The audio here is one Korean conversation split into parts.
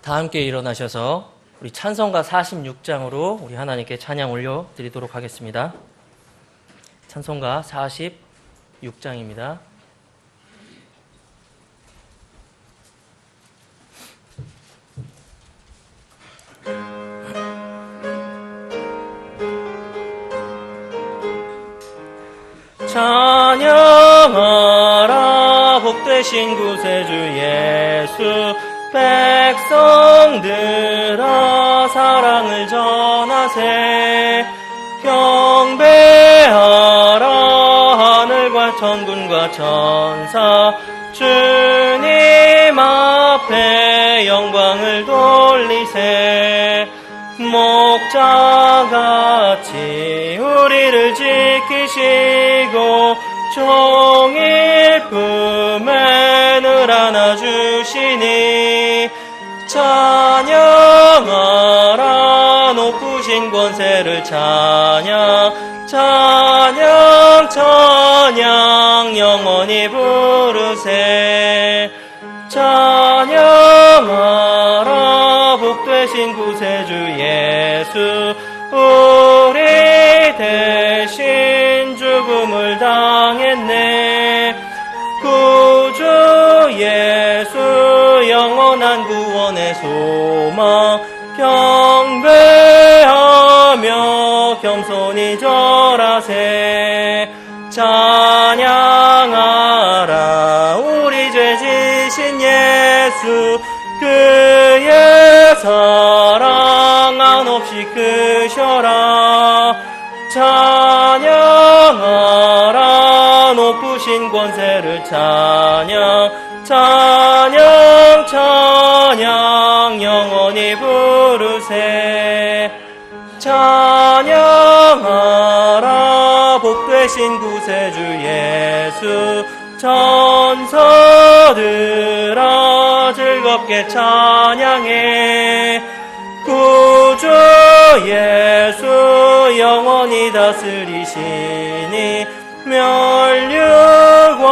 다 함께 일어나셔서 우리 찬송가 46장으로 우리 하나님께 찬양 올려드리도록 하겠습니다. 찬송가 46장입니다. 찬양하라 복되신 구세주 예수, 백성들아 사랑을 전하세. 경배하라 하늘과 천군과 천사, 주님 앞에 영광을 돌리세. 목자같이 우리를 지키시고 종일 품에 늘 안아주시니, 찬양하라 높으신 권세를 찬양, 찬양 찬양 영원히 부르세. 찬양하라 복되신 구세주 예수, 우리 대신 죽음을 당했네. 구주 예수 영원한 구원의 소망, 경배하며 겸손히 절하세. 찬양하라 우리 죄 지신 예수, 그의 사랑 한없이 크셔라. 찬양하라 높으신 권세를 찬양, 찬양 찬양 영원히 부르세. 찬양하라 복되신 구세주 예수, 천사들아 즐겁게 찬양해. 구주 예수 영원히 다스리시니,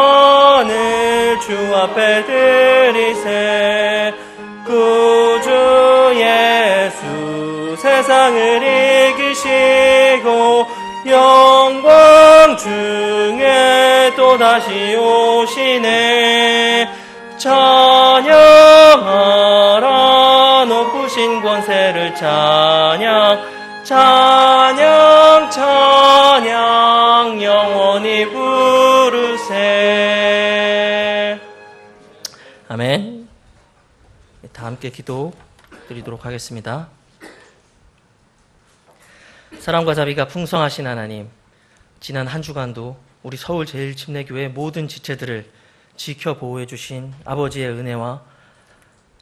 멸류관을 주 앞에 드리세. 구주 예수 세상을 이기시고 영광 중에 또다시 오시네. 찬양하라 높으신 권세를 찬양, 찬양 찬양 영원히 부르세. 아멘. 다 함께 기도 드리도록 하겠습니다. 사랑과 자비가 풍성하신 하나님, 지난 한 주간도 우리 서울제일침례교회 모든 지체들을 지켜 보호해 주신 아버지의 은혜와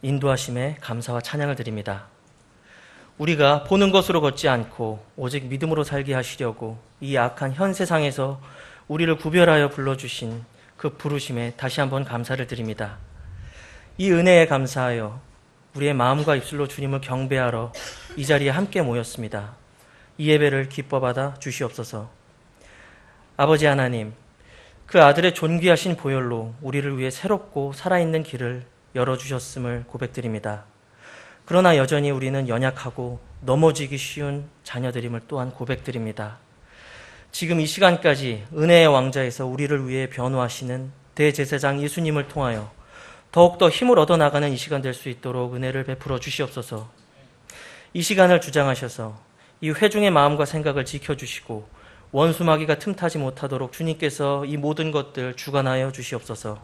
인도하심에 감사와 찬양을 드립니다. 우리가 보는 것으로 걷지 않고 오직 믿음으로 살게 하시려고 이 악한 현 세상에서 우리를 구별하여 불러주신 그 부르심에 다시 한번 감사를 드립니다. 이 은혜에 감사하여 우리의 마음과 입술로 주님을 경배하러 이 자리에 함께 모였습니다. 이 예배를 기뻐 받아 주시옵소서. 아버지 하나님, 그 아들의 존귀하신 보혈로 우리를 위해 새롭고 살아있는 길을 열어주셨음을 고백드립니다. 그러나 여전히 우리는 연약하고 넘어지기 쉬운 자녀들임을 또한 고백드립니다. 지금 이 시간까지 은혜의 왕자에서 우리를 위해 변호하시는 대제사장 예수님을 통하여 더욱더 힘을 얻어나가는 이 시간 될 수 있도록 은혜를 베풀어 주시옵소서. 이 시간을 주장하셔서 이 회중의 마음과 생각을 지켜주시고 원수마귀가 틈타지 못하도록 주님께서 이 모든 것들 주관하여 주시옵소서.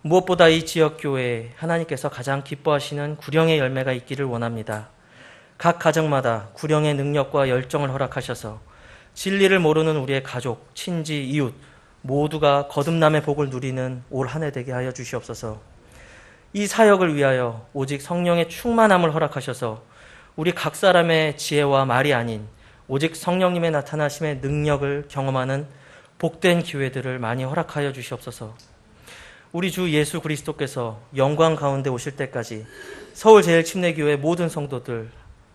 무엇보다 이 지역교회에 하나님께서 가장 기뻐하시는 구령의 열매가 있기를 원합니다. 각 가정마다 구령의 능력과 열정을 허락하셔서 진리를 모르는 우리의 가족, 친지, 이웃 모두가 거듭남의 복을 누리는 올 한 해 되게 하여 주시옵소서. 이 사역을 위하여 오직 성령의 충만함을 허락하셔서 우리 각 사람의 지혜와 말이 아닌 오직 성령님의 나타나심의 능력을 경험하는 복된 기회들을 많이 허락하여 주시옵소서. 우리 주 예수 그리스도께서 영광 가운데 오실 때까지 서울제일침례교회 모든 성도들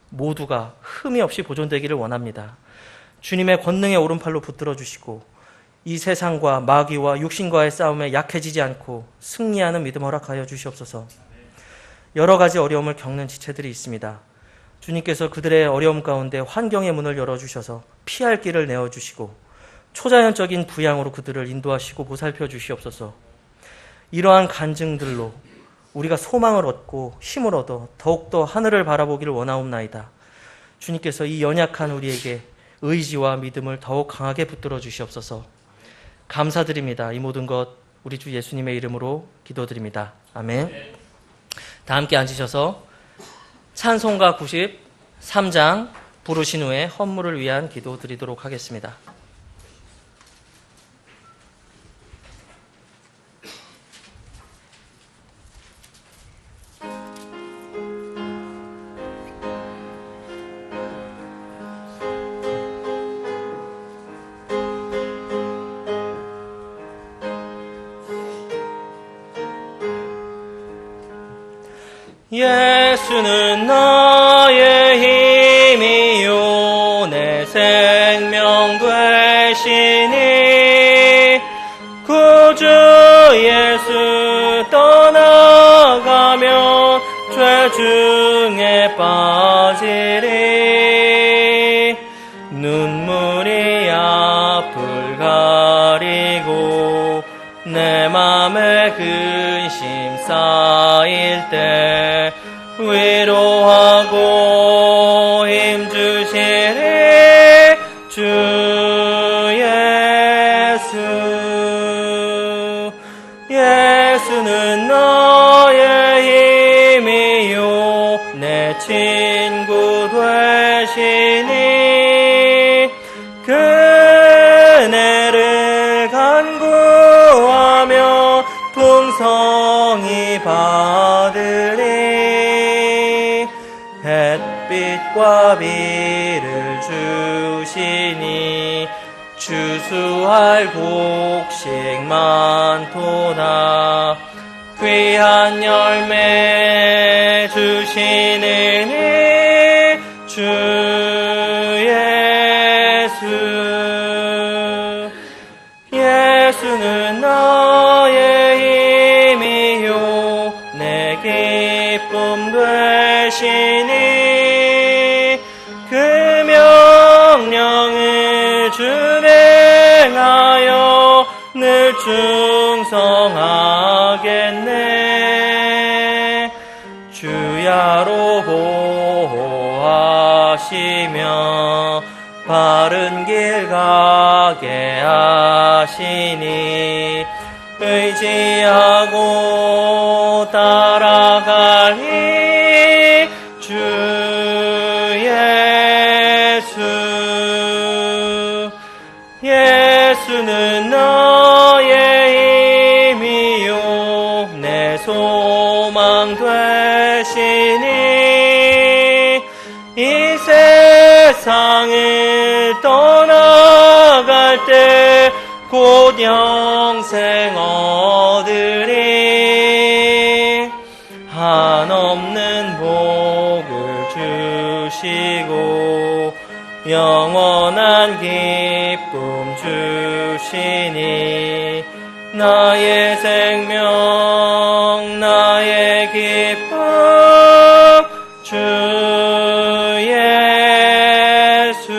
모두가 흠이 없이 보존되기를 원합니다. 주님의 권능의 오른팔로 붙들어 주시고 이 세상과 마귀와 육신과의 싸움에 약해지지 않고 승리하는 믿음 허락하여 주시옵소서. 여러 가지 어려움을 겪는 지체들이 있습니다. 주님께서 그들의 어려움 가운데 환경의 문을 열어주셔서 피할 길을 내어주시고 초자연적인 부양으로 그들을 인도하시고 보살펴 주시옵소서. 이러한 간증들로 우리가 소망을 얻고 힘을 얻어 더욱더 하늘을 바라보기를 원하옵나이다. 주님께서 이 연약한 우리에게 의지와 믿음을 더욱 강하게 붙들어 주시옵소서. 감사드립니다. 이 모든 것 우리 주 예수님의 이름으로 기도드립니다. 아멘. 다 함께 앉으셔서 찬송가 93장 부르신 후에 헌물을 위한 기도 드리도록 하겠습니다. 예수는 나의 힘이요 내 생명 되시니 구주 예수 떠나가면 죄 중에 빠지리. 눈물이 앞을 가리고 내 맘에 근심 쌓일 때 위로하고 힘주시리 주 예수. 예수는 나의 힘이요 내 친구 되시니 그네를 간구하며 풍성히 받으리. 햇빛과 비를 주시니 추수할 곡식 많도다. 귀한 열매 주시니 주 예수. 예수는 나의 힘이요 내 기쁨 되시니 그 명령을 준행하여 늘 충성하겠네. 주야로 보호하시며 바른 길 가게 하시니 의지하고 따라가리 주 예수. 예수는 나의 힘이요 내 소망 되시니 이 세상을 떠나갈 때 곧 영생 얻으리. 한없는 복을 주시고 영원한 기쁨 주시니 나의 생명 나의 기쁨 주 예수.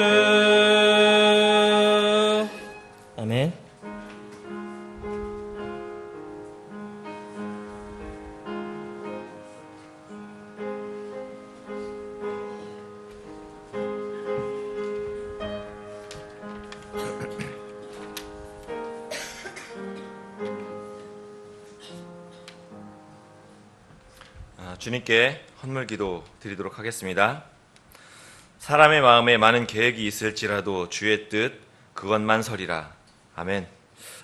아멘. 주님께 헌물기도 드리도록 하겠습니다. 사람의 마음에 많은 계획이 있을지라도 주의 뜻 그것만 서리라. 아멘.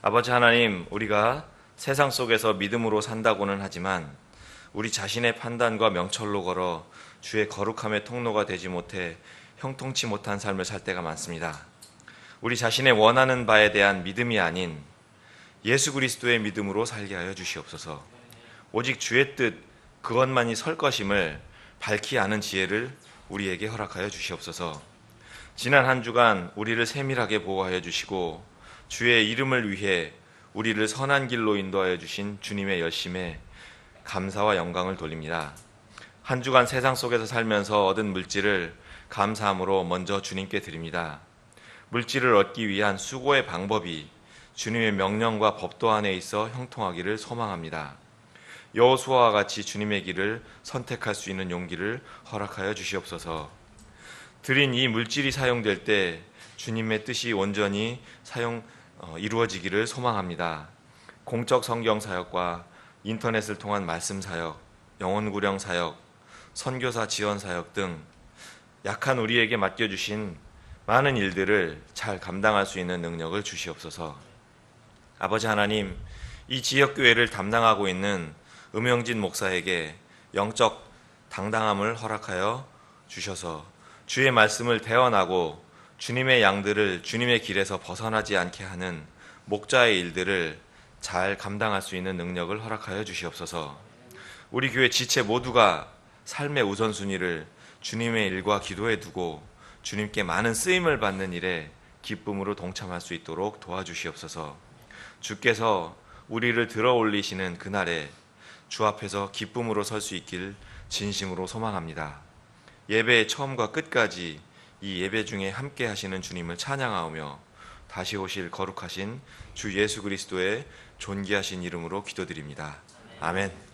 아버지 하나님, 우리가 세상 속에서 믿음으로 산다고는 하지만 우리 자신의 판단과 명철로 걸어 주의 거룩함의 통로가 되지 못해 형통치 못한 삶을 살 때가 많습니다. 우리 자신의 원하는 바에 대한 믿음이 아닌 예수 그리스도의 믿음으로 살게 하여 주시옵소서. 오직 주의 뜻 그것만이 설 것임을 밝히 아는 지혜를 우리에게 허락하여 주시옵소서. 지난 한 주간 우리를 세밀하게 보호하여 주시고 주의 이름을 위해 우리를 선한 길로 인도하여 주신 주님의 열심에 감사와 영광을 돌립니다. 한 주간 세상 속에서 살면서 얻은 물질을 감사함으로 먼저 주님께 드립니다. 물질을 얻기 위한 수고의 방법이 주님의 명령과 법도 안에 있어 형통하기를 소망합니다. 여호수아와 같이 주님의 길을 선택할 수 있는 용기를 허락하여 주시옵소서. 드린 이 물질이 사용될 때 주님의 뜻이 온전히 이루어지기를 소망합니다. 공적 성경 사역과 인터넷을 통한 말씀 사역, 영혼 구령 사역, 선교사 지원 사역 등 약한 우리에게 맡겨주신 많은 일들을 잘 감당할 수 있는 능력을 주시옵소서. 아버지 하나님, 이 지역교회를 담당하고 있는 음영진 목사에게 영적 당당함을 허락하여 주셔서 주의 말씀을 대언하고 주님의 양들을 주님의 길에서 벗어나지 않게 하는 목자의 일들을 잘 감당할 수 있는 능력을 허락하여 주시옵소서. 우리 교회 지체 모두가 삶의 우선순위를 주님의 일과 기도에 두고 주님께 많은 쓰임을 받는 일에 기쁨으로 동참할 수 있도록 도와주시옵소서. 주께서 우리를 들어 올리시는 그날에 주 앞에서 기쁨으로 설 수 있길 진심으로 소망합니다. 예배의 처음과 끝까지 이 예배 중에 함께 하시는 주님을 찬양하오며 다시 오실 거룩하신 주 예수 그리스도의 존귀하신 이름으로 기도드립니다. 아멘.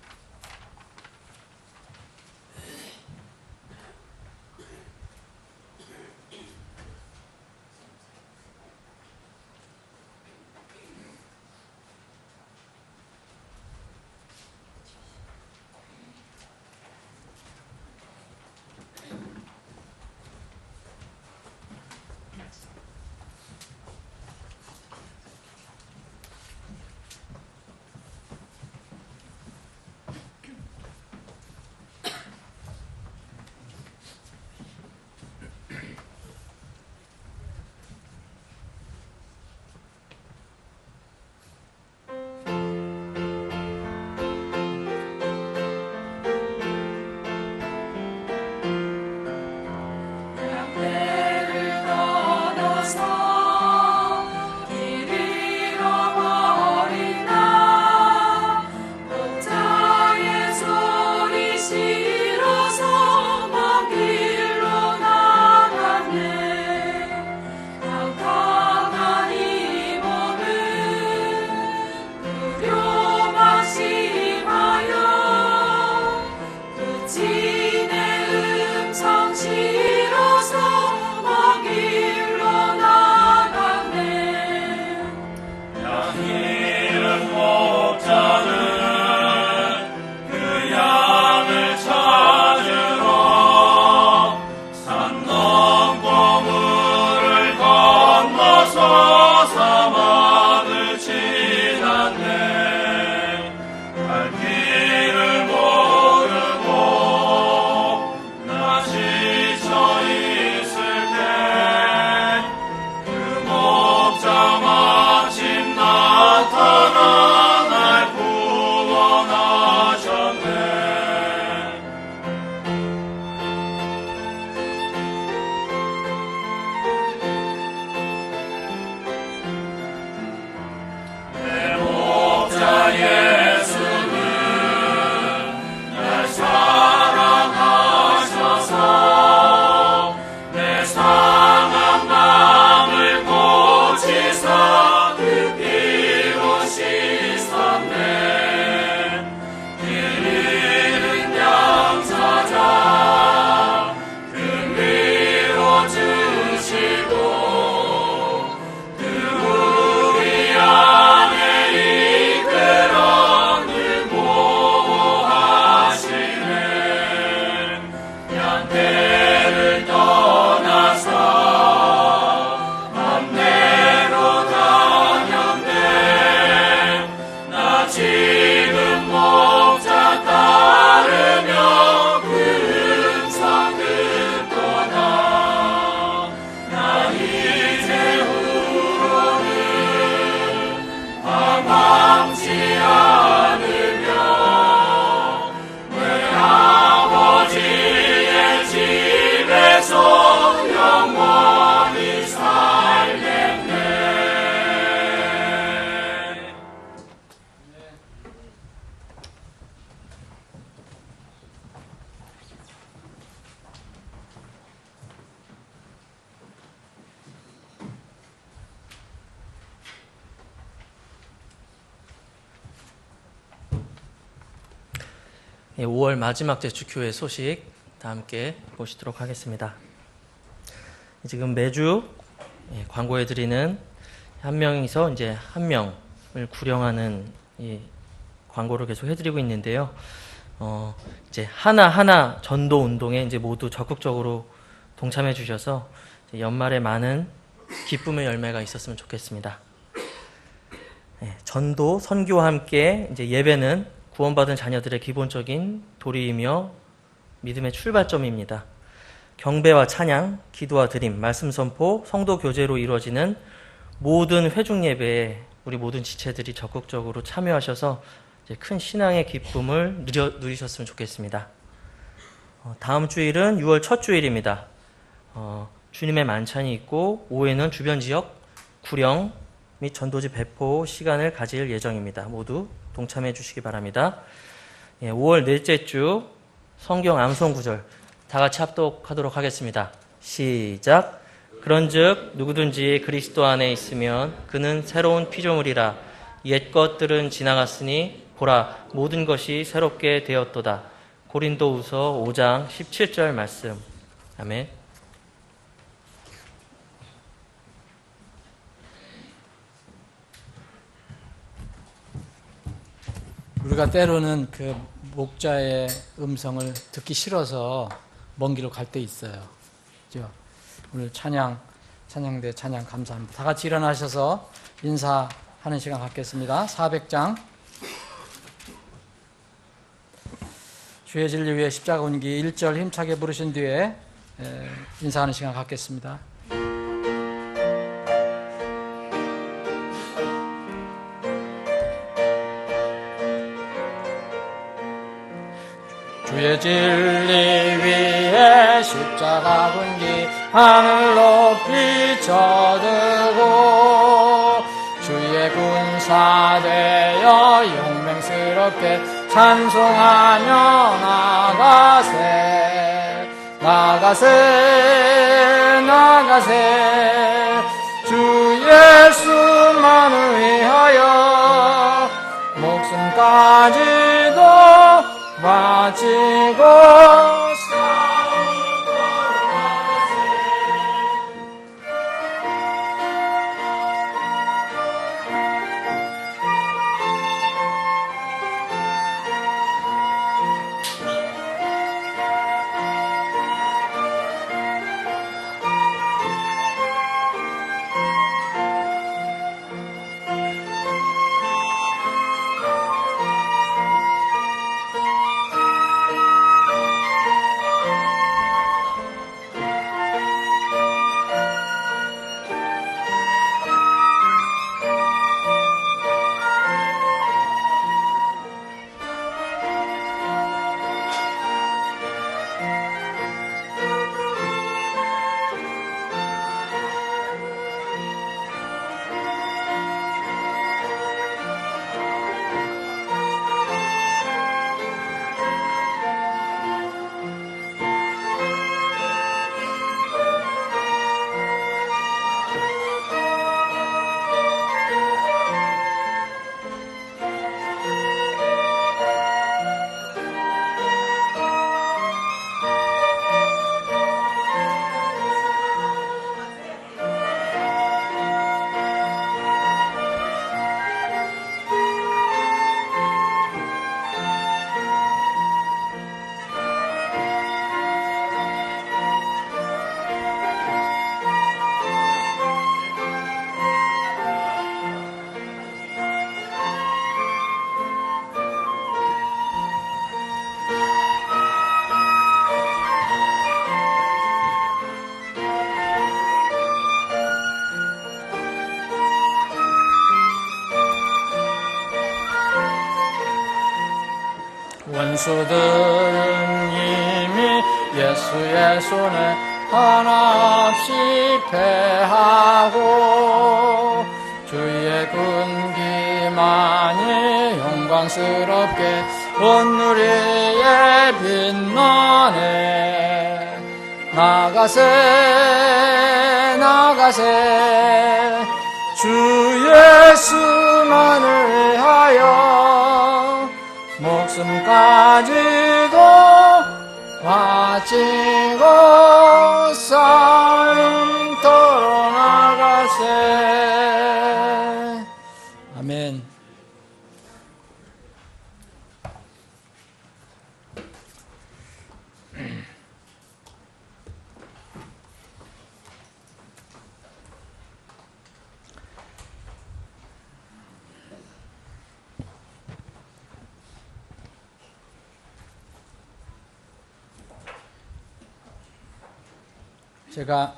5월 마지막 제주교회 소식 다 함께 보시도록 하겠습니다. 지금 매주 광고해드리는 한 명이서 이제 한 명을 구령하는 이 광고를 계속 해드리고 있는데요. 이제 하나하나 전도 운동에 이제 모두 적극적으로 동참해 주셔서 연말에 많은 기쁨의 열매가 있었으면 좋겠습니다. 전도, 선교와 함께 이제 예배는 구원받은 자녀들의 기본적인 도리이며 믿음의 출발점입니다. 경배와 찬양, 기도와 드림, 말씀 선포, 성도 교제로 이루어지는 모든 회중 예배에 우리 모든 지체들이 적극적으로 참여하셔서 이제 큰 신앙의 기쁨을 누리셨으면 좋겠습니다. 다음 주일은 6월 첫 주일입니다. 주님의 만찬이 있고 오후에는 주변 지역 구령 및 전도지 배포 시간을 가질 예정입니다. 모두 동참해 주시기 바랍니다. 5월 넷째 주 성경 암송 구절 다 같이 합독하도록 하겠습니다. 시작. 그런즉 누구든지 그리스도 안에 있으면 그는 새로운 피조물이라. 옛 것들은 지나갔으니 보라 모든 것이 새롭게 되었도다. 고린도후서 5장 17절 말씀. 아멘. 우리가 때로는 그 목자의 음성을 듣기 싫어서 먼 길로 갈 때 있어요. 그죠? 오늘 찬양대 찬양 감사합니다. 다 같이 일어나셔서 인사하는 시간 갖겠습니다. 400장 주의 진리 위에 십자가 온기 1절 힘차게 부르신 뒤에 인사하는 시간 갖겠습니다. 주의 진리 위에 십자가 군기 하늘 높이 쳐들고 주의 군사 되어 용맹스럽게 찬송하며 나가세 나가세 나가세 주 예수만을 위하여 목숨까지도 바치고 원수들은 이미 예수의 손에 하나 없이 패하고 주의 군기만이 영광스럽게 온 누리에 빛나네 나가세 나가세 주 예수만을 위하여 목숨까지 바치고 삶도록 나가세. 아멘. 제가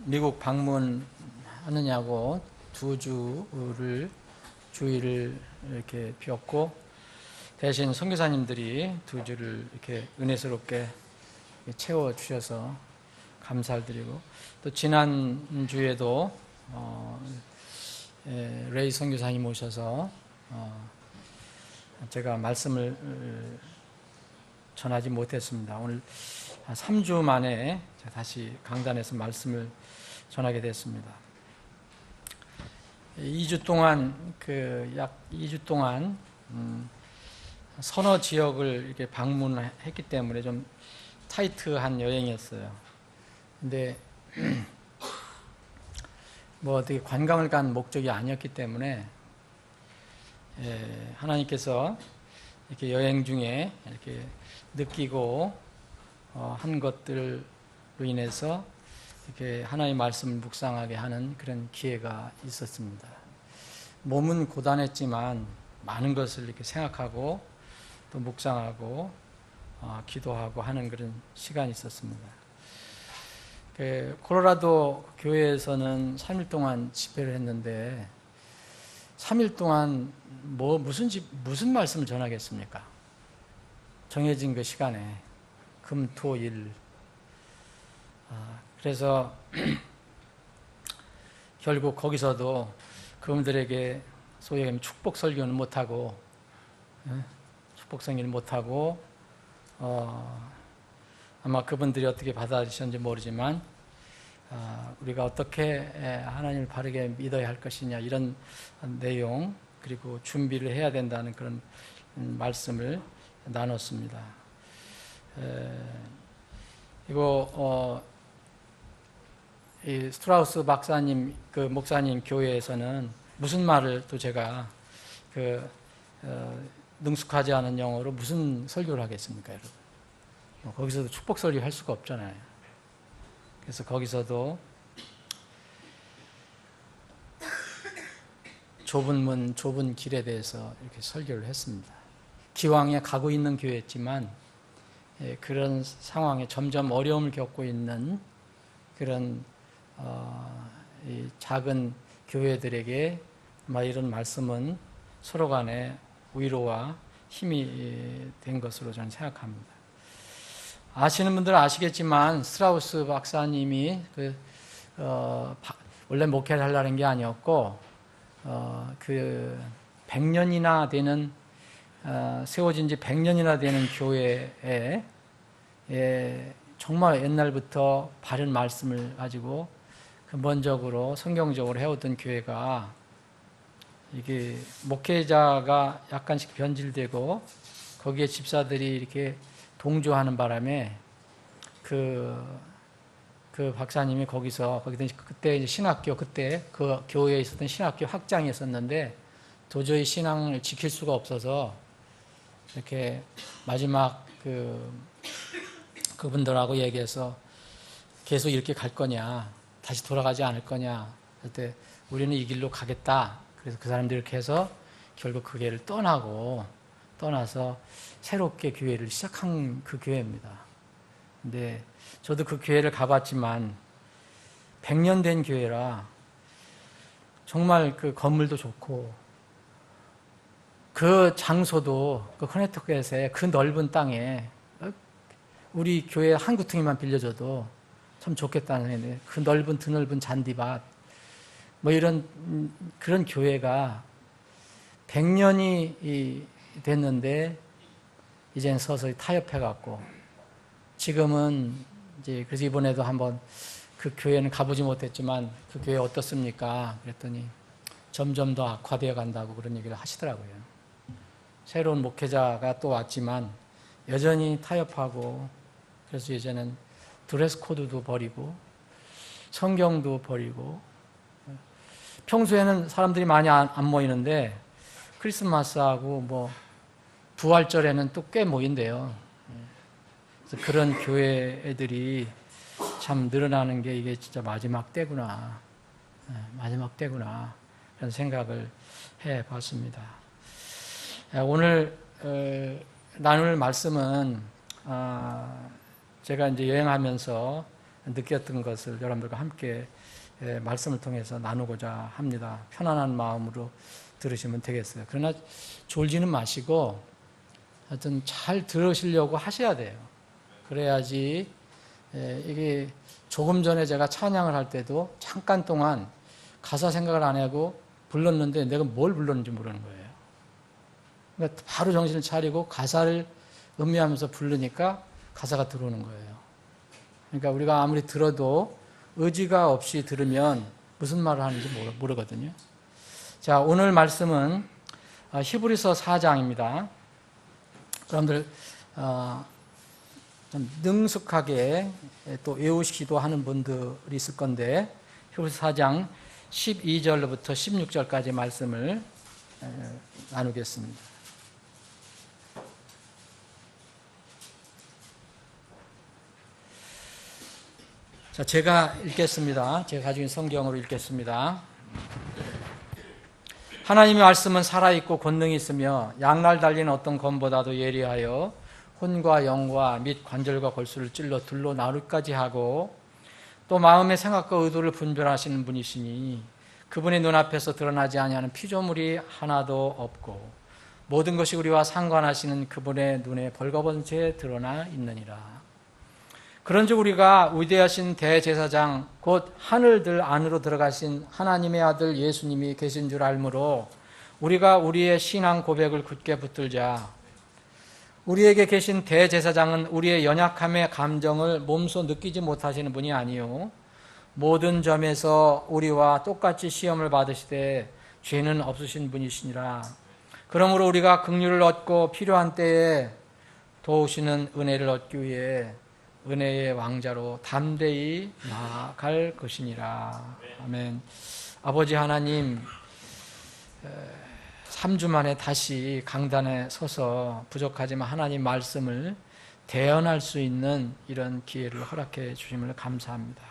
미국 방문하느냐고 주일을 이렇게 비웠고, 대신 선교사님들이 2주를 이렇게 은혜스럽게 채워주셔서 감사를 드리고, 또 지난 주에도 레이 선교사님 오셔서 제가 말씀을 전하지 못했습니다. 오늘 3주 만에 다시 강단에서 말씀을 전하게 됐습니다. 2주 동안 약 2주 동안 서너 지역을 이렇게 방문했기 때문에 좀 타이트한 여행이었어요. 근데 뭐 어떻게 관광을 간 목적이 아니었기 때문에 하나님께서 이렇게 여행 중에 이렇게 느끼고 한 것들로 인해서 이렇게 하나님의 말씀을 묵상하게 하는 그런 기회가 있었습니다. 몸은 고단했지만 많은 것을 이렇게 생각하고 또 묵상하고 기도하고 하는 그런 시간이 있었습니다. 콜로라도 교회에서는 3일 동안 집회를 했는데 3일 동안 무슨 말씀을 전하겠습니까? 정해진 그 시간에 금, 토, 일. 그래서 결국 거기서도 그분들에게 소위 얘기하면 축복 설교는 못하고, 축복 설교는 못하고, 아마 그분들이 어떻게 받아들이셨는지 모르지만, 우리가 어떻게 하나님을 바르게 믿어야 할 것이냐, 이런 내용, 그리고 준비를 해야 된다는 그런 말씀을 나눴습니다. 이거 이 스트라우스 박사님 목사님 교회에서는 무슨 말을 또 제가 능숙하지 않은 영어로 무슨 설교를 하겠습니까, 여러분? 거기서도 축복 설교 할 수가 없잖아요. 그래서 거기서도 좁은 문, 좁은 길에 대해서 이렇게 설교를 했습니다. 기왕에 가고 있는 교회였지만 그런 상황에 점점 어려움을 겪고 있는 그런 이 작은 교회들에게 이런 말씀은 서로 간에 위로와 힘이 된 것으로 저는 생각합니다. 아시는 분들은 아시겠지만 스트라우스 박사님이 원래 목회를 하려는 게 아니었고 100년이나 되는 세워진 지 100년이나 되는 교회에 정말 옛날부터 바른 말씀을 가지고 근본적으로 성경적으로 해오던 교회가 이게 목회자가 약간씩 변질되고 거기에 집사들이 이렇게 동조하는 바람에 그 박사님이 그때 이제 신학교, 그때 그 교회에 있었던 신학교 학장이 있었는데 도저히 신앙을 지킬 수가 없어서 이렇게 마지막 그분들하고 얘기해서 계속 이렇게 갈 거냐, 다시 돌아가지 않을 거냐, 그때 우리는 이 길로 가겠다. 그래서 그 사람들이 이렇게 해서 결국 그 교회를 떠나서 새롭게 교회를 시작한 그 교회입니다. 근데 저도 그 교회를 가봤지만 100년 된 교회라 정말 그 건물도 좋고 그 장소도 그 커네티컷의 그 넓은 땅에 우리 교회 한 구퉁이만 빌려줘도 참 좋겠다는 그 드넓은 잔디밭 이런 그런 교회가 100년이 됐는데 이제는 서서히 타협해갖고 지금은 이제 그래서 이번에도 한번 그 교회는 가보지 못했지만 그 교회 어떻습니까? 그랬더니 점점 더 악화되어 간다고 그런 얘기를 하시더라고요. 새로운 목회자가 또 왔지만 여전히 타협하고 그래서 이제는 드레스 코드도 버리고 성경도 버리고, 평소에는 사람들이 많이 안 모이는데 크리스마스하고 뭐 부활절에는 또 꽤 모인대요. 그래서 그런 교회 애들이 참 늘어나는 게 이게 진짜 마지막 때구나. 마지막 때구나. 그런 생각을 해 봤습니다. 오늘 나눌 말씀은 제가 이제 여행하면서 느꼈던 것을 여러분들과 함께 말씀을 통해서 나누고자 합니다. 편안한 마음으로 들으시면 되겠어요. 그러나 졸지는 마시고 하여튼 잘 들으시려고 하셔야 돼요. 그래야지 이게 조금 전에 제가 찬양을 할 때도 잠깐 동안 가사 생각을 안 하고 불렀는데 내가 뭘 불렀는지 모르는 거예요. 그러니까 바로 정신을 차리고 가사를 음미하면서 부르니까 가사가 들어오는 거예요. 그러니까 우리가 아무리 들어도 의지가 없이 들으면 무슨 말을 하는지 모르거든요. 자, 오늘 말씀은 히브리서 4장입니다. 여러분들 좀 능숙하게 또 외우시기도 하는 분들이 있을 건데 히브리서 4장 12절부터 16절까지 말씀을 나누겠습니다. 자, 제가 읽겠습니다. 제가 가지고 있는 성경으로 읽겠습니다. 하나님의 말씀은 살아있고 권능이 있으며 양날 달린 어떤 검보다도 예리하여 혼과 영과 및 관절과 골수를 찔러 둘로 나누기까지 하고 또 마음의 생각과 의도를 분별하시는 분이시니 그분의 눈앞에서 드러나지 아니하는 피조물이 하나도 없고 모든 것이 우리와 상관하시는 그분의 눈에 벌거벗은 채 드러나 있느니라. 그런즉 우리가 위대하신 대제사장 곧 하늘들 안으로 들어가신 하나님의 아들 예수님이 계신 줄 알므로 우리가 우리의 신앙 고백을 굳게 붙들자. 우리에게 계신 대제사장은 우리의 연약함의 감정을 몸소 느끼지 못하시는 분이 아니요 모든 점에서 우리와 똑같이 시험을 받으시되 죄는 없으신 분이시니라. 그러므로 우리가 긍휼을 얻고 필요한 때에 도우시는 은혜를 얻기 위해 은혜의 왕자로 담대히 나아갈 것이니라. 아멘. 아버지 하나님, 3주 만에 다시 강단에 서서 부족하지만 하나님 말씀을 대언할 수 있는 이런 기회를 허락해 주심을 감사합니다.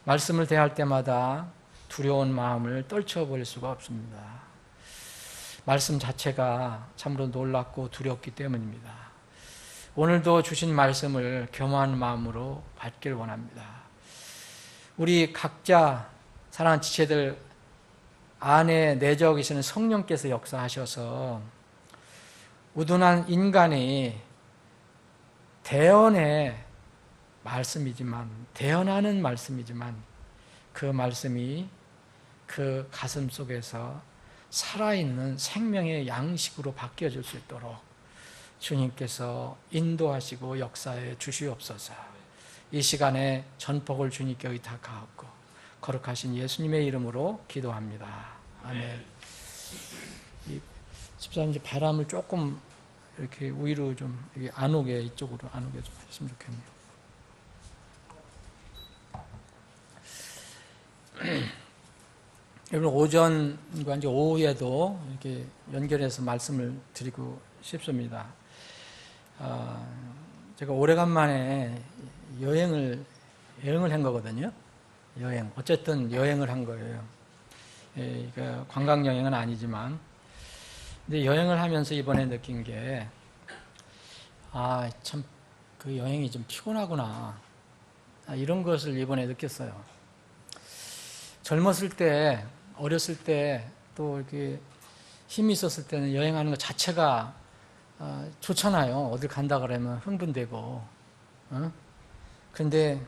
말씀을 대할 때마다 두려운 마음을 떨쳐버릴 수가 없습니다. 말씀 자체가 참으로 놀랍고 두렵기 때문입니다. 오늘도 주신 말씀을 겸허한 마음으로 받길 원합니다. 우리 각자 사랑하는 지체들 안에 내적 계시는 성령께서 역사하셔서 우둔한 인간이 대언의 말씀이지만 대언하는 말씀이지만 그 말씀이 그 가슴 속에서 살아있는 생명의 양식으로 바뀌어질 수 있도록 주님께서 인도하시고 역사해 주시옵소서. 이 시간에 전복을 주님께 의탁하옵고 거룩하신 예수님의 이름으로 기도합니다. 아멘. 집사님 바람을 조금 이렇게 위로 좀 안 오게 이쪽으로 안 오게 좀 하셨으면 좋겠네요. 여러분 오전과 이제 오후에도 이렇게 연결해서 말씀을 드리고 싶습니다. 제가 오래간만에 여행을 한 거거든요. 어쨌든 여행을 한 거예요. 그러니까 관광 여행은 아니지만, 근데 여행을 하면서 이번에 느낀 게, 참 그 여행이 좀 피곤하구나. 이런 것을 이번에 느꼈어요. 젊었을 때, 어렸을 때, 또 이렇게 힘이 있었을 때는 여행하는 것 자체가 좋잖아요. 어딜 간다 그러면 흥분되고. 근데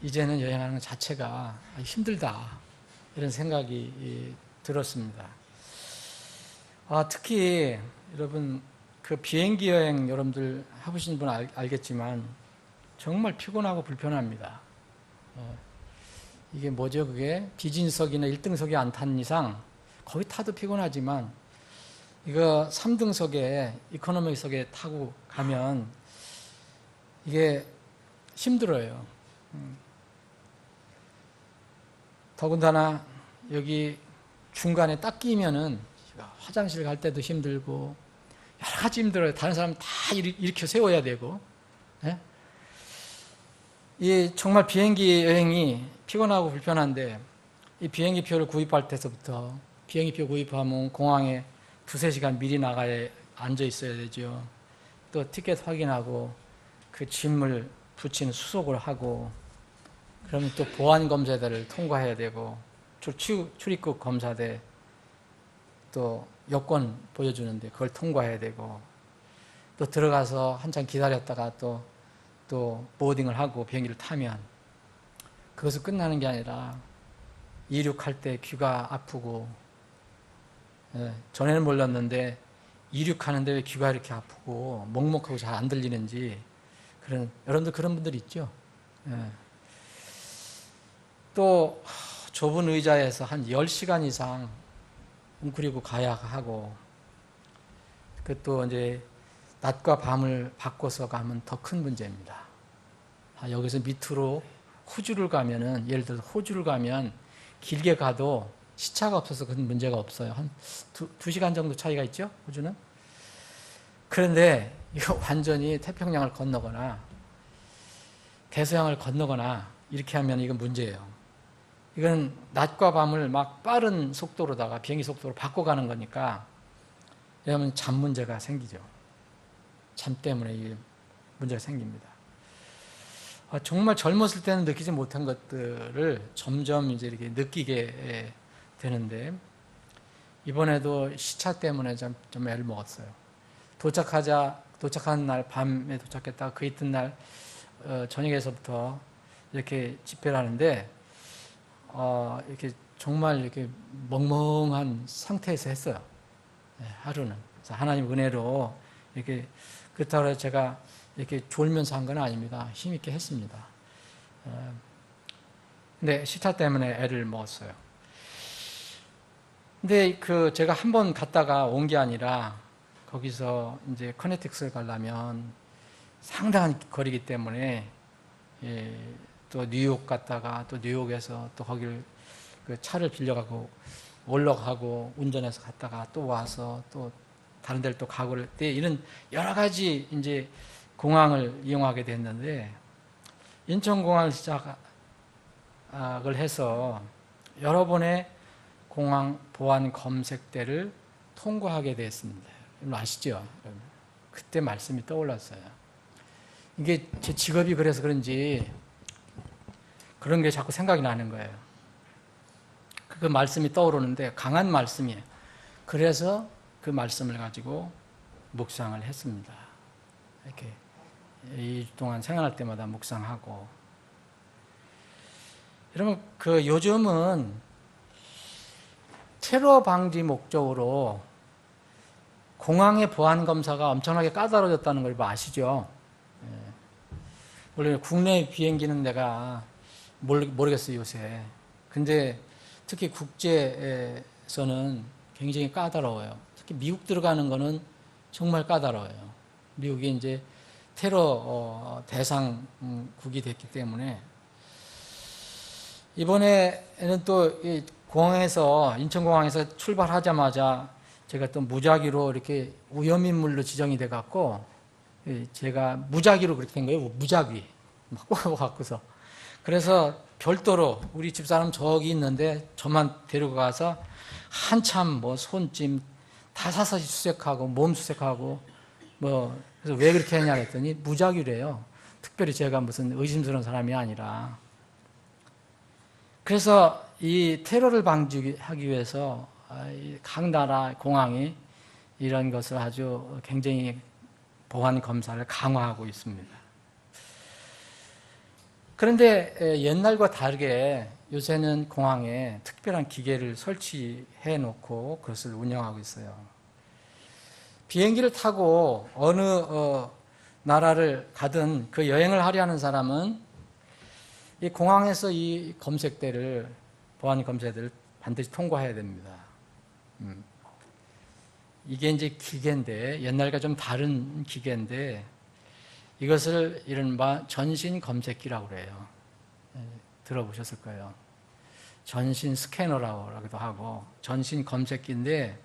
이제는 여행하는 것 자체가 힘들다. 이런 생각이 들었습니다. 특히 여러분 그 비행기 여행 여러분들 해보신 분 알겠지만 정말 피곤하고 불편합니다. 이게 뭐죠? 그게 비진석이나 1등석에 안 탄 이상 거기 타도 피곤하지만 이거 3등석에 이코노미석에 타고 가면 이게 힘들어요. 더군다나 여기 중간에 딱 끼면은 화장실 갈 때도 힘들고 여러 가지 힘들어요. 다른 사람 다 일으켜 세워야 되고. 예? 이 정말 비행기 여행이 피곤하고 불편한데 이 비행기 표를 구입할 때서부터 비행기 표 구입하면 공항에 2-3시간 미리 나가야 앉아 있어야 되죠. 또 티켓 확인하고 그 짐을 붙이는 수속을 하고 그러면 또 보안 검사대를 통과해야 되고 출입국 검사대 또 여권 보여주는데 그걸 통과해야 되고 또 들어가서 한참 기다렸다가 또 보딩을 하고 비행기를 타면 그것은 끝나는 게 아니라 이륙할 때 귀가 아프고 전에는 몰랐는데 이륙하는데 왜 귀가 이렇게 아프고 먹먹하고 잘 안 들리는지 여러분들 그런 분들 있죠. 또 좁은 의자에서 한 10시간 이상 웅크리고 가야 하고 그것도 이제 낮과 밤을 바꿔서 가면 더 큰 문제입니다. 여기서 밑으로 호주를 가면은 예를 들어서 호주를 가면 길게 가도 시차가 없어서 그런 문제가 없어요. 한 2시간 정도 차이가 있죠, 호주는. 그런데 이거 완전히 태평양을 건너거나 대서양을 건너거나 이렇게 하면 이건 문제예요. 이건 낮과 밤을 막 빠른 속도로다가 비행기 속도로 바꿔가는 거니까 왜냐하면 잠 문제가 생기죠. 잠 때문에 이 문제가 생깁니다. 정말 젊었을 때는 느끼지 못한 것들을 점점 이제 이렇게 느끼게 되는데 이번에도 시차 때문에 좀 애를 먹었어요. 도착한 날 밤에 도착했다가 그 이튿날 저녁에서부터 이렇게 집회를 하는데 이렇게 정말 이렇게 멍멍한 상태에서 했어요. 하루는. 그래서 하나님 은혜로 이렇게 그렇다고 해서 제가 이렇게 졸면서 한 건 아닙니다. 힘있게 했습니다. 근데 시차 때문에 애를 먹었어요. 근데 제가 한 번 갔다가 온 게 아니라 거기서 이제 커네틱스를 가려면 상당한 거리기 때문에 또 뉴욕 갔다가 또 뉴욕에서 또 거길 그 차를 빌려가고 올라가고 운전해서 갔다가 또 와서 또 다른 데를 또 가고 그럴 때 이런 여러 가지 이제 공항을 이용하게 됐는데 인천공항을 시작을 해서 여러 번의 공항 보안 검색대를 통과하게 됐습니다. 여러분 아시죠? 그때 말씀이 떠올랐어요. 이게 제 직업이 그래서 그런지 그런 게 자꾸 생각이 나는 거예요. 그 말씀이 떠오르는데 강한 말씀이에요. 그래서 그 말씀을 가지고 묵상을 했습니다. 이렇게 2주 동안 생활할 때마다 묵상하고. 여러분, 요즘은 테러 방지 목적으로 공항의 보안 검사가 엄청나게 까다로워졌다는 걸 아시죠? 원래 국내 비행기는 내가 모르겠어요, 요새. 근데 특히 국제에서는 굉장히 까다로워요. 특히 미국 들어가는 거는 정말 까다로워요. 미국이 이제 테러 대상국이 됐기 때문에 이번에는 또 공항에서 인천공항에서 출발하자마자 제가 또 무작위로 이렇게 위험인물로 지정이 돼 갖고 제가 무작위로 그렇게 된 거예요. 무작위 막 뽑아갖고서 그래서 별도로 우리 집사람 저기 있는데 저만 데리고 가서 한참 뭐 손짐 다 사서시 수색하고 몸 수색하고 뭐 그래서 왜 그렇게 했냐 했더니 무작위래요. 특별히 제가 무슨 의심스러운 사람이 아니라. 그래서 이 테러를 방지하기 위해서 각 나라 공항이 이런 것을 아주 굉장히 보안 검사를 강화하고 있습니다. 그런데 옛날과 다르게 요새는 공항에 특별한 기계를 설치해 놓고 그것을 운영하고 있어요. 비행기를 타고 어느 나라를 가든 그 여행을 하려 하는 사람은 이 공항에서 이 검색대를 보안 검색대를 반드시 통과해야 됩니다. 이게 이제 기계인데 옛날과 좀 다른 기계인데 이것을 이른바 전신 검색기라고 그래요. 들어보셨을 거예요. 전신 스캐너라고도 하고 전신 검색기인데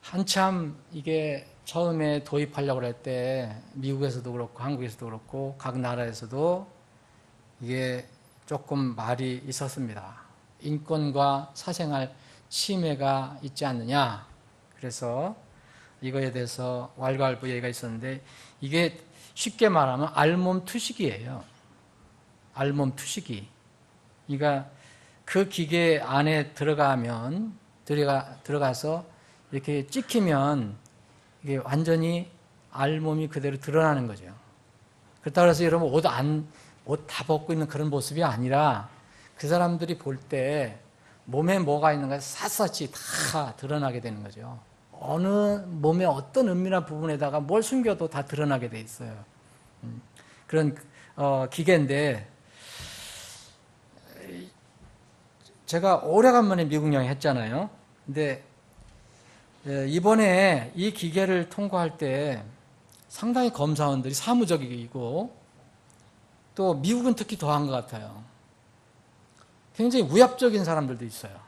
한참 이게 처음에 도입하려고 할 때 미국에서도 그렇고 한국에서도 그렇고 각 나라에서도 이게 조금 말이 있었습니다. 인권과 사생활 침해가 있지 않느냐. 그래서 이거에 대해서 왈가왈부 얘기가 있었는데 이게 쉽게 말하면 알몸 투시기예요. 알몸 투시기. 그러니까 그 기계 안에 들어가서 이렇게 찍히면 이게 완전히 알몸이 그대로 드러나는 거죠. 그렇다고 해서 여러분 옷 다 벗고 있는 그런 모습이 아니라 그 사람들이 볼 때 몸에 뭐가 있는가 샅샅이 다 드러나게 되는 거죠. 어느 몸의 어떤 은밀한 부분에다가 뭘 숨겨도 다 드러나게 돼 있어요. 그런 기계인데 제가 오래간만에 미국 여행 했잖아요. 근데 이번에 이 기계를 통과할 때 상당히 검사원들이 사무적이고 또 미국은 특히 더한 것 같아요. 굉장히 무협적인 사람들도 있어요.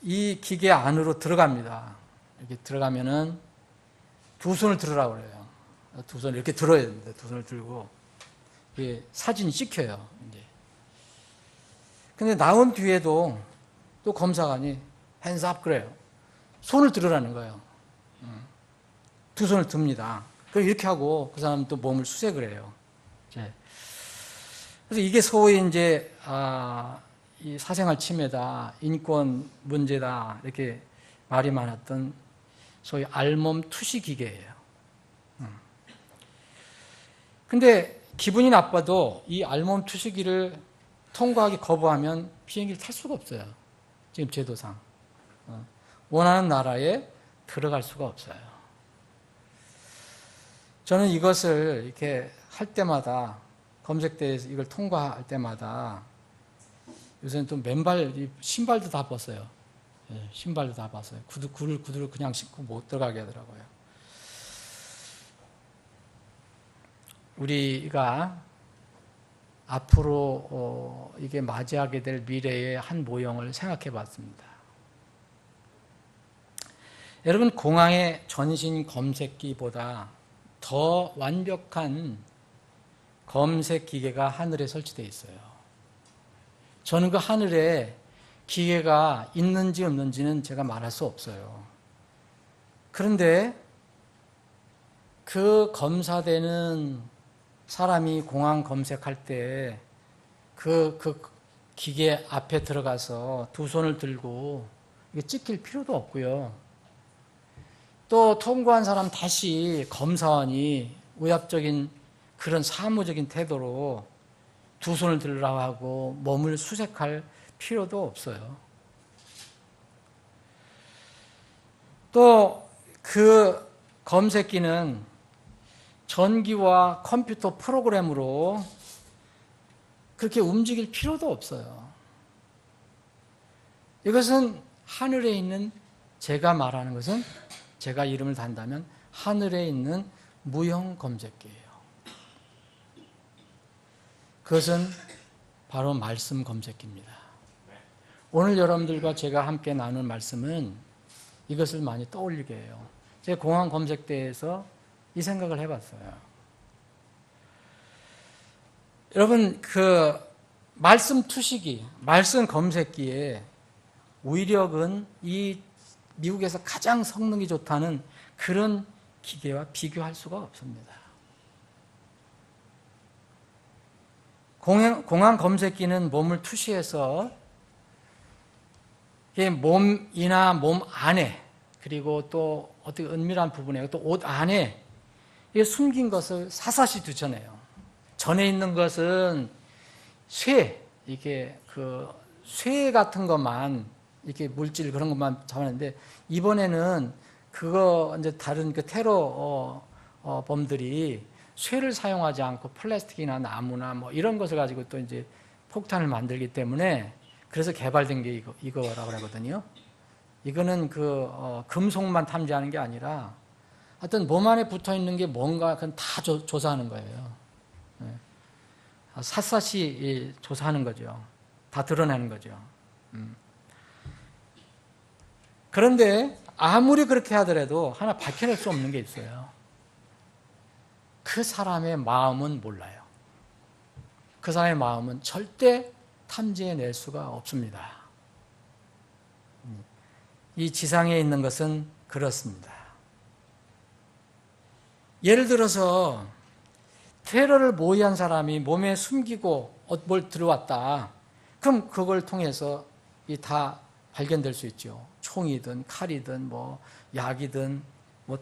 이 기계 안으로 들어갑니다. 이렇게 들어가면은 두 손을 들으라고 그래요. 두 손을 이렇게 들어야 됩니다. 두 손을 들고 사진이 찍혀요. 이제. 근데 나온 뒤에도 또 검사관이 핸즈업 그래요. 손을 들으라는 거예요. 두 손을 듭니다. 그럼 이렇게 하고 그 사람 또 몸을 수색을 해요. 그래서 이게 소위 이제 이 사생활 침해다, 인권 문제다 이렇게 말이 많았던 소위 알몸 투시 기계예요. 근데 기분이 나빠도 이 알몸 투시기를 통과하기 거부하면 비행기를 탈 수가 없어요. 지금 제도상. 원하는 나라에 들어갈 수가 없어요. 저는 이것을 이렇게 할 때마다 검색대에서 이걸 통과할 때마다 요새는 또 신발도 다 벗어요. 신발도 다 벗어요. 구두를 그냥 신고 못 들어가게 하더라고요. 우리가 앞으로 이게 맞이하게 될 미래의 한 모형을 생각해 봤습니다. 여러분, 공항의 전신 검색기보다 더 완벽한 검색 기계가 하늘에 설치되어 있어요. 저는 그 하늘에 기계가 있는지 없는지는 제가 말할 수 없어요. 그런데 그 검사되는 사람이 공항 검색할 때 그 기계 앞에 들어가서 두 손을 들고 이게 찍힐 필요도 없고요. 또 통과한 사람 다시 검사원이 의압적인 그런 사무적인 태도로 두 손을 들으라고 하고 몸을 수색할 필요도 없어요. 또 그 검색기는 전기와 컴퓨터 프로그램으로 그렇게 움직일 필요도 없어요. 이것은 하늘에 있는, 제가 말하는 것은 제가 이름을 단다면 하늘에 있는 무형 검색기예요. 그것은 바로 말씀 검색기입니다. 오늘 여러분들과 제가 함께 나눈 말씀은 이것을 많이 떠올리게 해요. 제가 공항 검색대에서 이 생각을 해봤어요. 여러분, 그 말씀 투시기, 말씀 검색기의 위력은 이 미국에서 가장 성능이 좋다는 그런 기계와 비교할 수가 없습니다. 공항 검색기는 몸을 투시해서 몸이나 몸 안에, 그리고 또 어떻게 은밀한 부분에, 또 옷 안에 숨긴 것을 사사시 드러내요. 전에 있는 것은 이게 쇠 같은 것만, 이렇게 물질 그런 것만 잡았는데, 이번에는 그거 이제 다른 그 테러 범들이 쇠를 사용하지 않고 플라스틱이나 나무나 뭐 이런 것을 가지고 또 이제 폭탄을 만들기 때문에, 그래서 개발된 게 이거라고 하거든요. 이거는 금속만 탐지하는 게 아니라 어떤 몸 안에 붙어 있는 게 뭔가 그건 다 조사하는 거예요. 샅샅이 조사하는 거죠. 다 드러내는 거죠. 그런데 아무리 그렇게 하더라도 하나 밝혀낼 수 없는 게 있어요. 그 사람의 마음은 몰라요. 그 사람의 마음은 절대 탐지해낼 수가 없습니다. 이 지상에 있는 것은 그렇습니다. 예를 들어서 테러를 모의한 사람이 몸에 숨기고 뭘 들어왔다. 그럼 그걸 통해서 다 발견될 수 있죠. 총이든 칼이든 약이든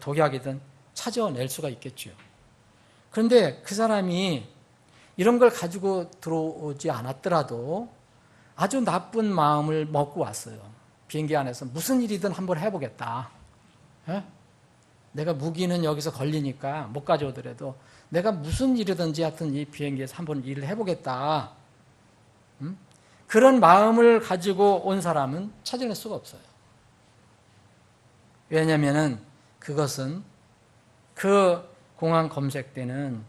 독약이든 찾아낼 수가 있겠죠. 그런데 그 사람이 이런 걸 가지고 들어오지 않았더라도 아주 나쁜 마음을 먹고 왔어요. 비행기 안에서 무슨 일이든 한번 해보겠다. 내가 무기는 여기서 걸리니까 못 가져오더라도 내가 무슨 일이든지 하여튼 이 비행기에서 한번 일을 해보겠다. 그런 마음을 가지고 온 사람은 찾아낼 수가 없어요. 왜냐하면 그것은 그 공항 검색기는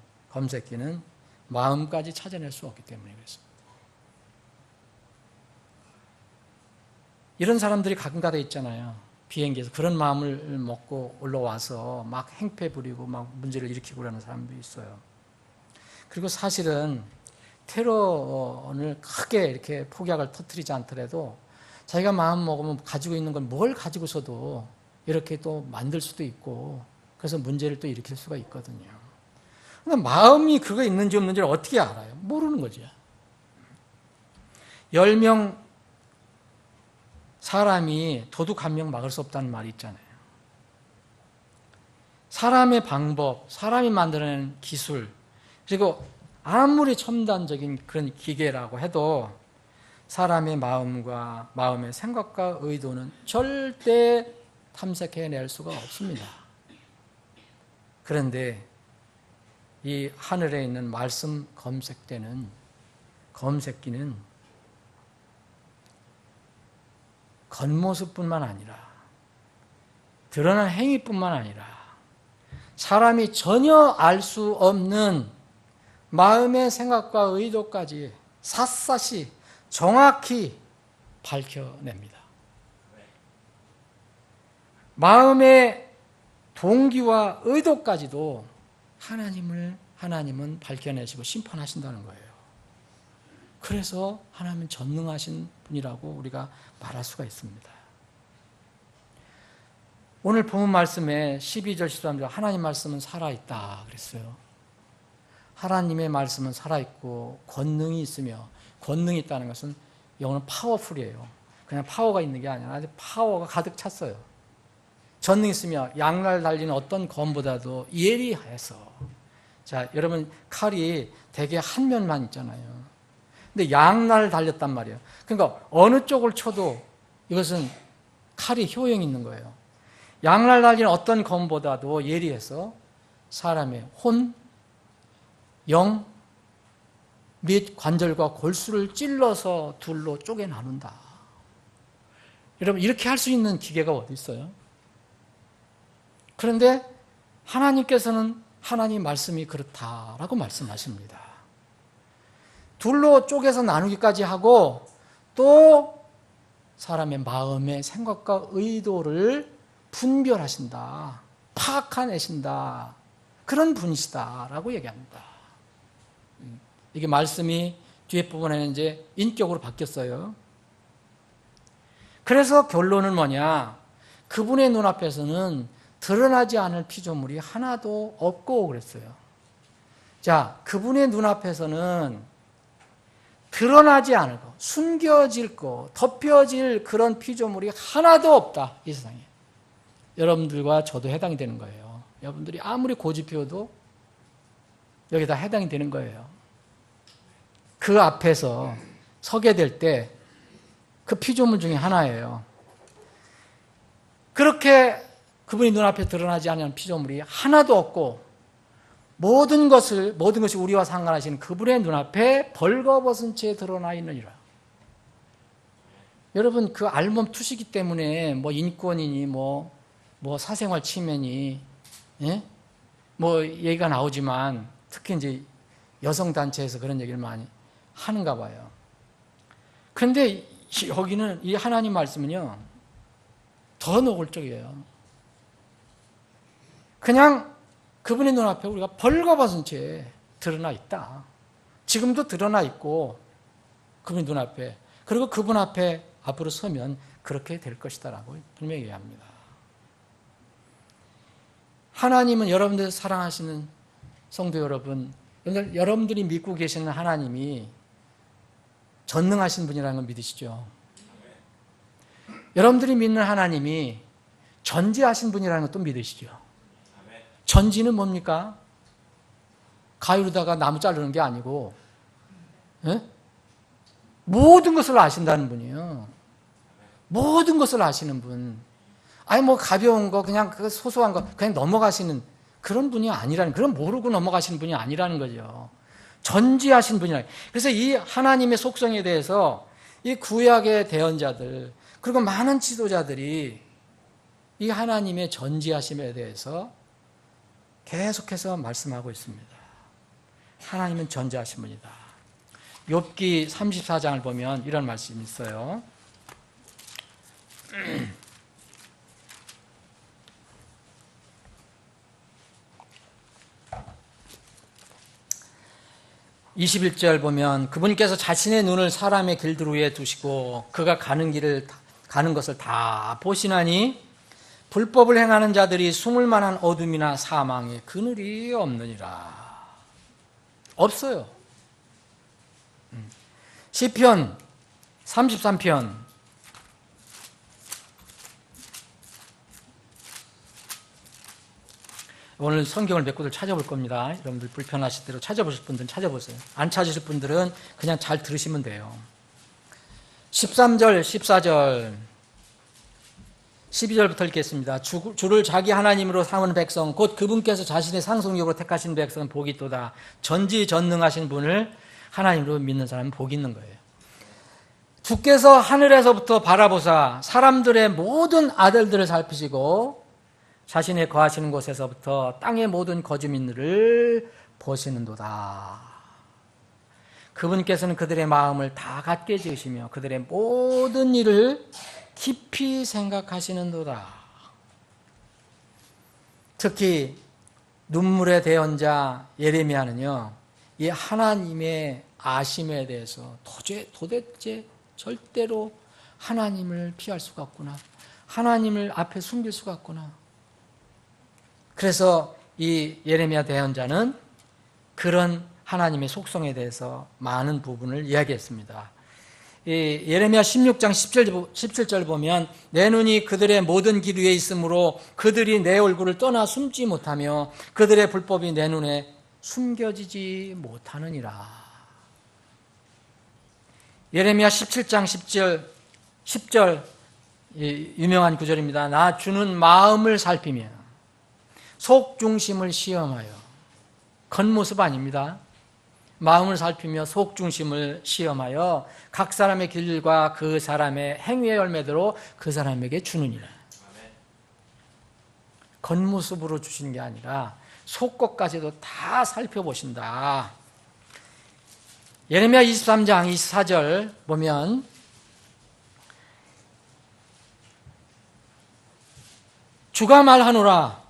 마음까지 찾아낼 수 없기 때문에 그렇습니다. 이런 사람들이 가끔가다 있잖아요. 비행기에서 그런 마음을 먹고 올라와서 막 행패 부리고 막 문제를 일으키고 그러는 사람도 있어요. 그리고 사실은 테러를 크게 이렇게 폭약을 터뜨리지 않더라도 자기가 마음 먹으면 가지고 있는 건 뭘 가지고서도 이렇게 또 만들 수도 있고 그래서 문제를 또 일으킬 수가 있거든요. 근데 마음이 그거 있는지 없는지를 어떻게 알아요? 모르는 거죠. 10명 사람이 도둑 1명 막을 수 없다는 말이 있잖아요. 사람의 방법, 사람이 만들어낸 기술, 그리고 아무리 첨단적인 그런 기계라고 해도 사람의 마음과 마음의 생각과 의도는 절대 탐색해낼 수가 없습니다. 그런데 이 하늘에 있는 말씀 검색기는 겉모습뿐만 아니라 드러난 행위뿐만 아니라 사람이 전혀 알 수 없는 마음의 생각과 의도까지 샅샅이 정확히 밝혀냅니다. 마음의 동기와 의도까지도 하나님은 밝혀내시고 심판하신다는 거예요. 그래서 하나님은 전능하신 분이라고 우리가 말할 수가 있습니다. 오늘 본문 말씀에 12절 13절 하나님 말씀은 살아있다 그랬어요. 하나님의 말씀은 살아있고 권능이 있으며 권능이 있다는 것은 영어는 파워풀이에요. 그냥 파워가 있는 게 아니라 아주 파워가 가득 찼어요. 전능이 있으며 양날 달리는 어떤 검보다도 예리해서 자 여러분 칼이 대개 한 면만 있잖아요. 근데 양날 달렸단 말이에요. 그러니까 어느 쪽을 쳐도 이것은 칼이 효용이 있는 거예요. 양날 달리는 어떤 검보다도 예리해서 사람의 혼, 영 및 관절과 골수를 찔러서 둘로 쪼개 나눈다. 여러분 이렇게 할 수 있는 기계가 어디 있어요? 그런데 하나님께서는 하나님 말씀이 그렇다라고 말씀하십니다. 둘로 쪼개서 나누기까지 하고 또 사람의 마음의 생각과 의도를 분별하신다. 파악해내신다. 그런 분이시다라고 얘기합니다. 이게 말씀이 뒤에 부분에는 이제 인격으로 바뀌었어요. 그래서 결론은 뭐냐? 그분의 눈앞에서는 드러나지 않을 피조물이 하나도 없고 그랬어요. 자, 그분의 눈앞에서는 드러나지 않을 거, 숨겨질 거, 덮여질 그런 피조물이 하나도 없다. 이 세상에. 여러분들과 저도 해당이 되는 거예요. 여러분들이 아무리 고집피워도 여기다 해당이 되는 거예요. 그 앞에서 서게 될 때 그 피조물 중에 하나예요. 그렇게 그분이 눈앞에 드러나지 않는 피조물이 하나도 없고 모든 것이 우리와 상관하시는 그분의 눈앞에 벌거벗은 채 드러나 있느니라. 여러분 그 알몸 투시기 때문에 뭐 인권이니 뭐 사생활 침해니 예? 뭐 얘기가 나오지만 특히 이제 여성 단체에서 그런 얘기를 많이 하는가 봐요. 그런데 여기는 이 하나님 말씀은요 더 노골적이에요. 그냥 그분의 눈앞에 우리가 벌거벗은 채 드러나 있다. 지금도 드러나 있고 그분의 눈앞에, 그리고 그분 앞으로 서면 그렇게 될 것이다라고 분명히 얘기합니다. 하나님은 여러분들 사랑하시는 성도 여러분, 여러분들이 믿고 계시는 하나님이 전능하신 분이라는 걸 믿으시죠? 여러분들이 믿는 하나님이 전지하신 분이라는 것도 믿으시죠? 전지는 뭡니까? 가위로다가 나무 자르는 게 아니고 예? 모든 것을 아신다는 분이에요. 모든 것을 아시는 분. 아니 뭐 가벼운 거 그냥 그 소소한 거 그냥 넘어가시는 그런 분이 아니라는, 그런 모르고 넘어가시는 분이 아니라는 거죠. 전지하신 분이라. 그래서 이 하나님의 속성에 대해서 이 구약의 대언자들 그리고 많은 지도자들이 이 하나님의 전지하심에 대해서 계속해서 말씀하고 있습니다. 하나님은 전지하신 분이다. 욥기 34장을 보면 이런 말씀이 있어요. 21절 보면 그분께서 자신의 눈을 사람의 길들 위에 두시고 그가 가는 것을 다 보시나니 불법을 행하는 자들이 숨을 만한 어둠이나 사망의 그늘이 없느니라. 없어요. 시편 33편 오늘 성경을 몇 곳을 찾아볼 겁니다. 여러분들 불편하실 대로 찾아보실 분들은 찾아보세요. 안 찾으실 분들은 그냥 잘 들으시면 돼요. 13절, 14절, 12절부터 읽겠습니다. 주를 자기 하나님으로 삼은 백성, 곧 그분께서 자신의 상속력으로 택하신 백성은 복이 있도다. 전지전능하신 분을 하나님으로 믿는 사람은 복이 있는 거예요. 주께서 하늘에서부터 바라보사 사람들의 모든 아들들을 살피시고 자신의 거하시는 곳에서부터 땅의 모든 거주민들을 보시는도다. 그분께서는 그들의 마음을 다 갖게 지으시며 그들의 모든 일을 깊이 생각하시는도다. 특히 눈물의 대언자 예레미야는요, 이 하나님의 아심에 대해서 도대체 절대로 하나님을 피할 수가 없구나. 하나님을 앞에 숨길 수가 없구나. 그래서 이 예레미야 대언자는 그런 하나님의 속성에 대해서 많은 부분을 이야기했습니다. 이 예레미야 16장 17절 보면 내 눈이 그들의 모든 길 위에 있으므로 그들이 내 얼굴을 떠나 숨지 못하며 그들의 불법이 내 눈에 숨겨지지 못하느니라. 예레미야 17장 10절 유명한 구절입니다. 나 주는 마음을 살피며 속 중심을 시험하여, 겉모습 아닙니다. 마음을 살피며 속 중심을 시험하여 각 사람의 길과 그 사람의 행위의 열매대로 그 사람에게 주느니라. 겉모습으로 주시는 게 아니라 속것까지도 다 살펴보신다. 예레미야 23장 24절 보면 주가 말하노라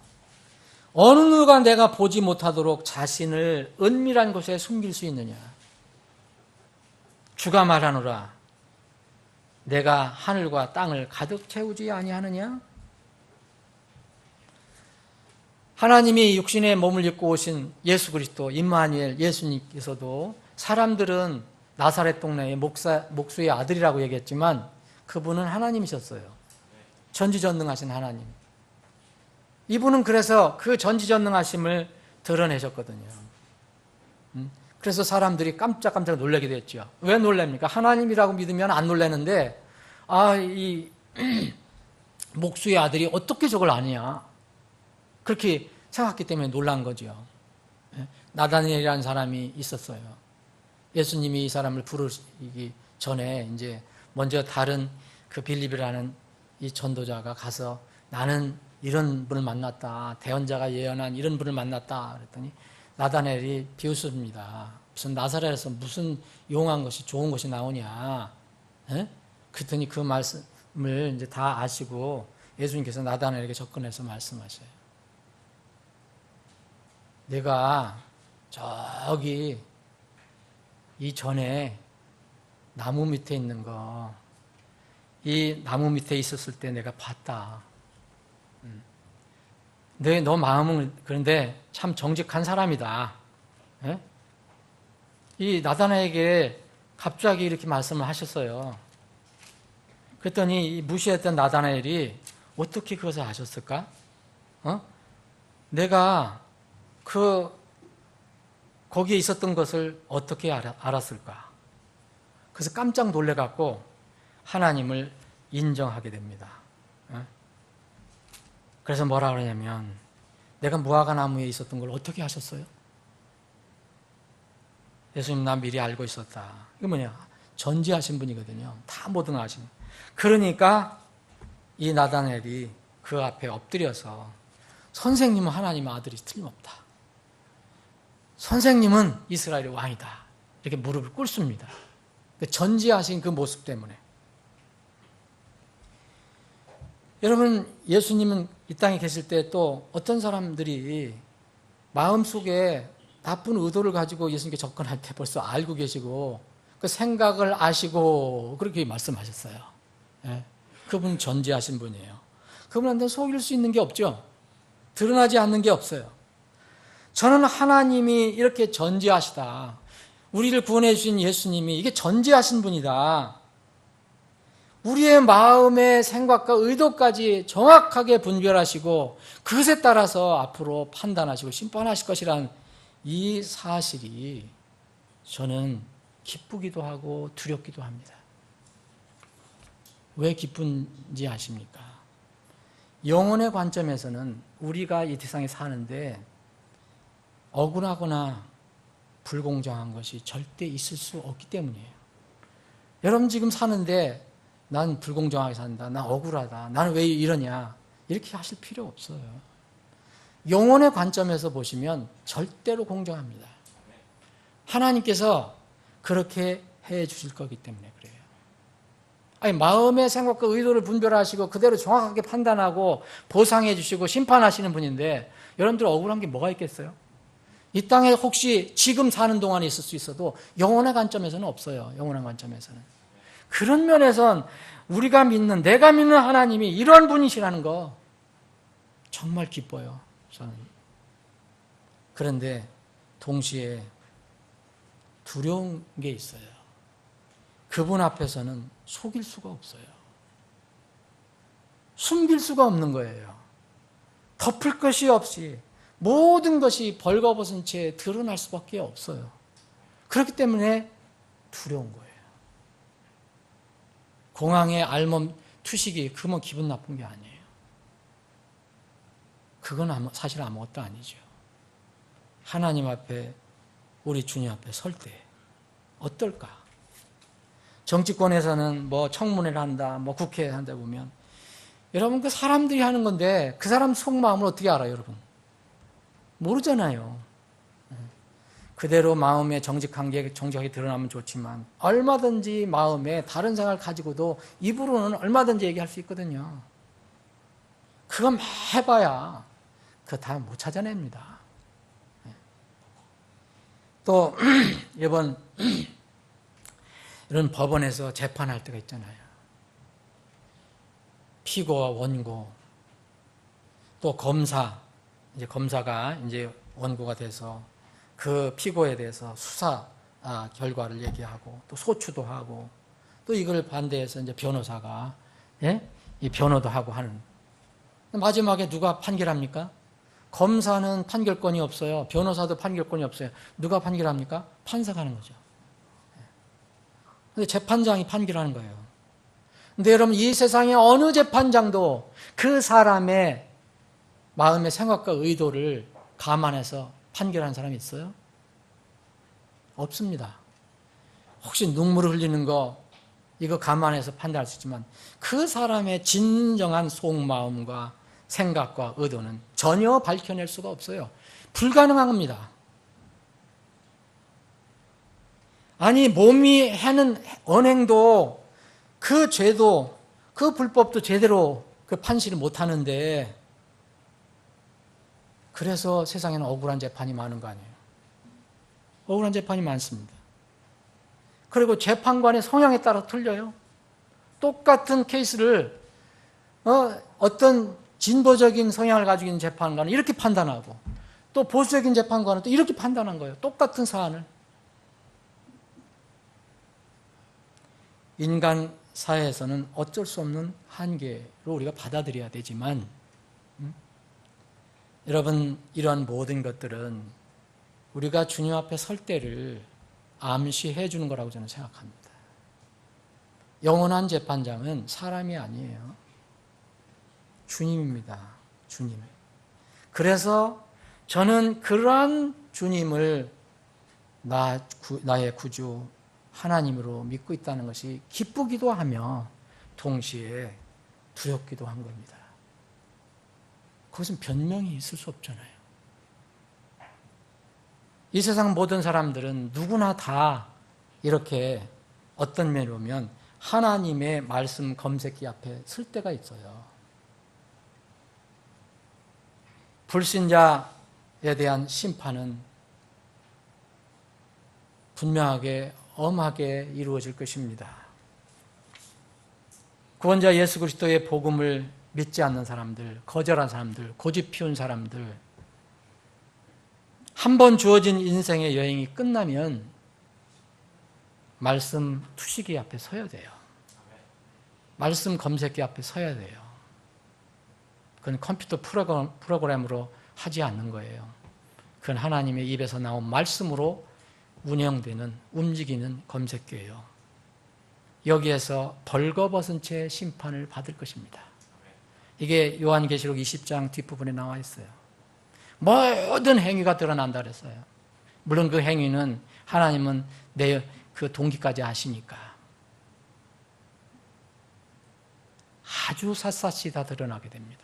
어느 누가 내가 보지 못하도록 자신을 은밀한 곳에 숨길 수 있느냐. 주가 말하노라 내가 하늘과 땅을 가득 채우지 아니하느냐. 하나님이 육신의 몸을 입고 오신 예수 그리스도 임마누엘 예수님께서도 사람들은 나사렛 동네의 목수의 아들이라고 얘기했지만 그분은 하나님이셨어요. 전지전능하신 하나님. 이분은 그래서 그 전지전능하심을 드러내셨거든요. 그래서 사람들이 깜짝깜짝 놀라기도 했죠. 왜 놀랍니까? 하나님이라고 믿으면 안 놀라는데 이 목수의 아들이 어떻게 저걸 아냐. 그렇게 생각했기 때문에 놀란 거죠. 나다니엘이라는 사람이 있었어요. 예수님이 이 사람을 부르기 전에 이제 먼저 다른 그 빌립이라는 이 전도자가 가서 나는 이런 분을 만났다. 대언자가 예언한 이런 분을 만났다. 그랬더니 나다나엘이 비웃습니다. 무슨 나사렛에서 무슨 용한 것이 좋은 것이 나오냐. 에? 그랬더니 그 말씀을 이제 다 아시고 예수님께서 나다나엘에게 접근해서 말씀하셔요. 내가 저기 이 전에 나무 밑에 있는 거, 이 나무 밑에 있었을 때 내가 봤다. 너 마음은 그런데 참 정직한 사람이다. 예? 이 나다나에게 갑자기 이렇게 말씀을 하셨어요. 그랬더니 이 무시했던 나다나엘이 어떻게 그것을 아셨을까? 내가 거기에 있었던 것을 어떻게 알았을까? 그래서 깜짝 놀래갖고 하나님을 인정하게 됩니다. 그래서 뭐라 그러냐면 내가 무화과 나무에 있었던 걸 어떻게 하셨어요? 예수님 나 미리 알고 있었다. 이거 뭐냐? 전지하신 분이거든요. 다 모든 걸 아시는. 그러니까 이 나다나엘이 그 앞에 엎드려서 선생님은 하나님의 아들이 틀림없다. 선생님은 이스라엘의 왕이다. 이렇게 무릎을 꿇습니다. 전지하신 그 모습 때문에. 여러분, 예수님은 이 땅에 계실 때 또 어떤 사람들이 마음속에 나쁜 의도를 가지고 예수님께 접근할 때 벌써 알고 계시고 그 생각을 아시고 그렇게 말씀하셨어요. 예. 그분 전지하신 분이에요. 그분한테 속일 수 있는 게 없죠. 드러나지 않는 게 없어요. 저는 하나님이 이렇게 전지하시다. 우리를 구원해 주신 예수님이 이게 전지하신 분이다. 우리의 마음의 생각과 의도까지 정확하게 분별하시고 그것에 따라서 앞으로 판단하시고 심판하실 것이란 이 사실이 저는 기쁘기도 하고 두렵기도 합니다. 왜 기쁜지 아십니까? 영혼의 관점에서는 우리가 이 세상에 사는데 억울하거나 불공정한 것이 절대 있을 수 없기 때문이에요. 여러분 지금 사는데 난 불공정하게 산다. 난 억울하다. 나는 왜 이러냐. 이렇게 하실 필요 없어요. 영혼의 관점에서 보시면 절대로 공정합니다. 하나님께서 그렇게 해 주실 거기 때문에 그래요. 아니, 마음의 생각과 의도를 분별하시고 그대로 정확하게 판단하고 보상해 주시고 심판하시는 분인데 여러분들 억울한 게 뭐가 있겠어요? 이 땅에 혹시 지금 사는 동안에 있을 수 있어도 영혼의 관점에서는 없어요. 영혼의 관점에서는. 그런 면에선 우리가 믿는, 내가 믿는 하나님이 이런 분이시라는 거 정말 기뻐요. 저는. 그런데 동시에 두려운 게 있어요. 그분 앞에서는 속일 수가 없어요. 숨길 수가 없는 거예요. 덮을 것이 없이 모든 것이 벌거벗은 채 드러날 수밖에 없어요. 그렇기 때문에 두려운 거예요. 공항에 알몸 투식이 그러면 기분 나쁜 게 아니에요. 그건 사실 아무것도 아니죠. 하나님 앞에 우리 주님 앞에 설 때 어떨까? 정치권에서는 뭐 청문회를 한다, 뭐 국회에 한다 보면 여러분 그 사람들이 하는 건데 그 사람 속마음을 어떻게 알아요, 여러분? 모르잖아요. 그대로 마음에 정직한 게 정직하게 드러나면 좋지만 얼마든지 마음에 다른 생각을 가지고도 입으로는 얼마든지 얘기할 수 있거든요. 그거 해봐야 그거 다 못 찾아냅니다. 또 이번 이런 법원에서 재판할 때가 있잖아요. 피고와 원고 또 검사, 이제 검사가 이제 원고가 돼서 그 피고에 대해서 수사 결과를 얘기하고 또 소추도 하고 또 이걸 반대해서 이제 변호사가 이 변호도 하고 하는. 마지막에 누가 판결합니까? 검사는 판결권이 없어요. 변호사도 판결권이 없어요. 누가 판결합니까? 판사가 하는 거죠. 근데 재판장이 판결하는 거예요. 근데 여러분 이 세상에 어느 재판장도 그 사람의 마음의 생각과 의도를 감안해서 판결하는 사람이 있어요? 없습니다. 혹시 눈물을 흘리는 거 이거 감안해서 판단할 수 있지만 그 사람의 진정한 속마음과 생각과 의도는 전혀 밝혀낼 수가 없어요. 불가능한 겁니다. 아니 몸이 하는 언행도 그 죄도 그 불법도 제대로 그 판시를 못하는데 그래서 세상에는 억울한 재판이 많은 거 아니에요. 억울한 재판이 많습니다. 그리고 재판관의 성향에 따라 틀려요. 똑같은 케이스를 어떤 진보적인 성향을 가지고 있는 재판관은 이렇게 판단하고 또 보수적인 재판관은 또 이렇게 판단한 거예요. 똑같은 사안을. 인간 사회에서는 어쩔 수 없는 한계로 우리가 받아들여야 되지만 여러분 이런 모든 것들은 우리가 주님 앞에 설 때를 암시해 주는 거라고 저는 생각합니다. 영원한 재판장은 사람이 아니에요. 주님입니다. 주님. 그래서 저는 그러한 주님을 나의 구주 하나님으로 믿고 있다는 것이 기쁘기도 하며 동시에 두렵기도 한 겁니다. 그것은 변명이 있을 수 없잖아요. 이 세상 모든 사람들은 누구나 다 이렇게 어떤 면으로 보면 하나님의 말씀 검색기 앞에 설 때가 있어요. 불신자에 대한 심판은 분명하게 엄하게 이루어질 것입니다. 구원자 예수 그리스도의 복음을 믿지 않는 사람들, 거절한 사람들, 고집 피운 사람들, 한 번 주어진 인생의 여행이 끝나면 말씀 투시기 앞에 서야 돼요. 말씀 검색기 앞에 서야 돼요. 그건 컴퓨터 프로그램으로 하지 않는 거예요. 그건 하나님의 입에서 나온 말씀으로 운영되는, 움직이는 검색기예요. 여기에서 벌거벗은 채 심판을 받을 것입니다. 이게 요한계시록 20장 뒷부분에 나와 있어요. 모든 행위가 드러난다 그랬어요. 물론 그 행위는 하나님은 내 그 동기까지 아시니까 아주 샅샅이 다 드러나게 됩니다.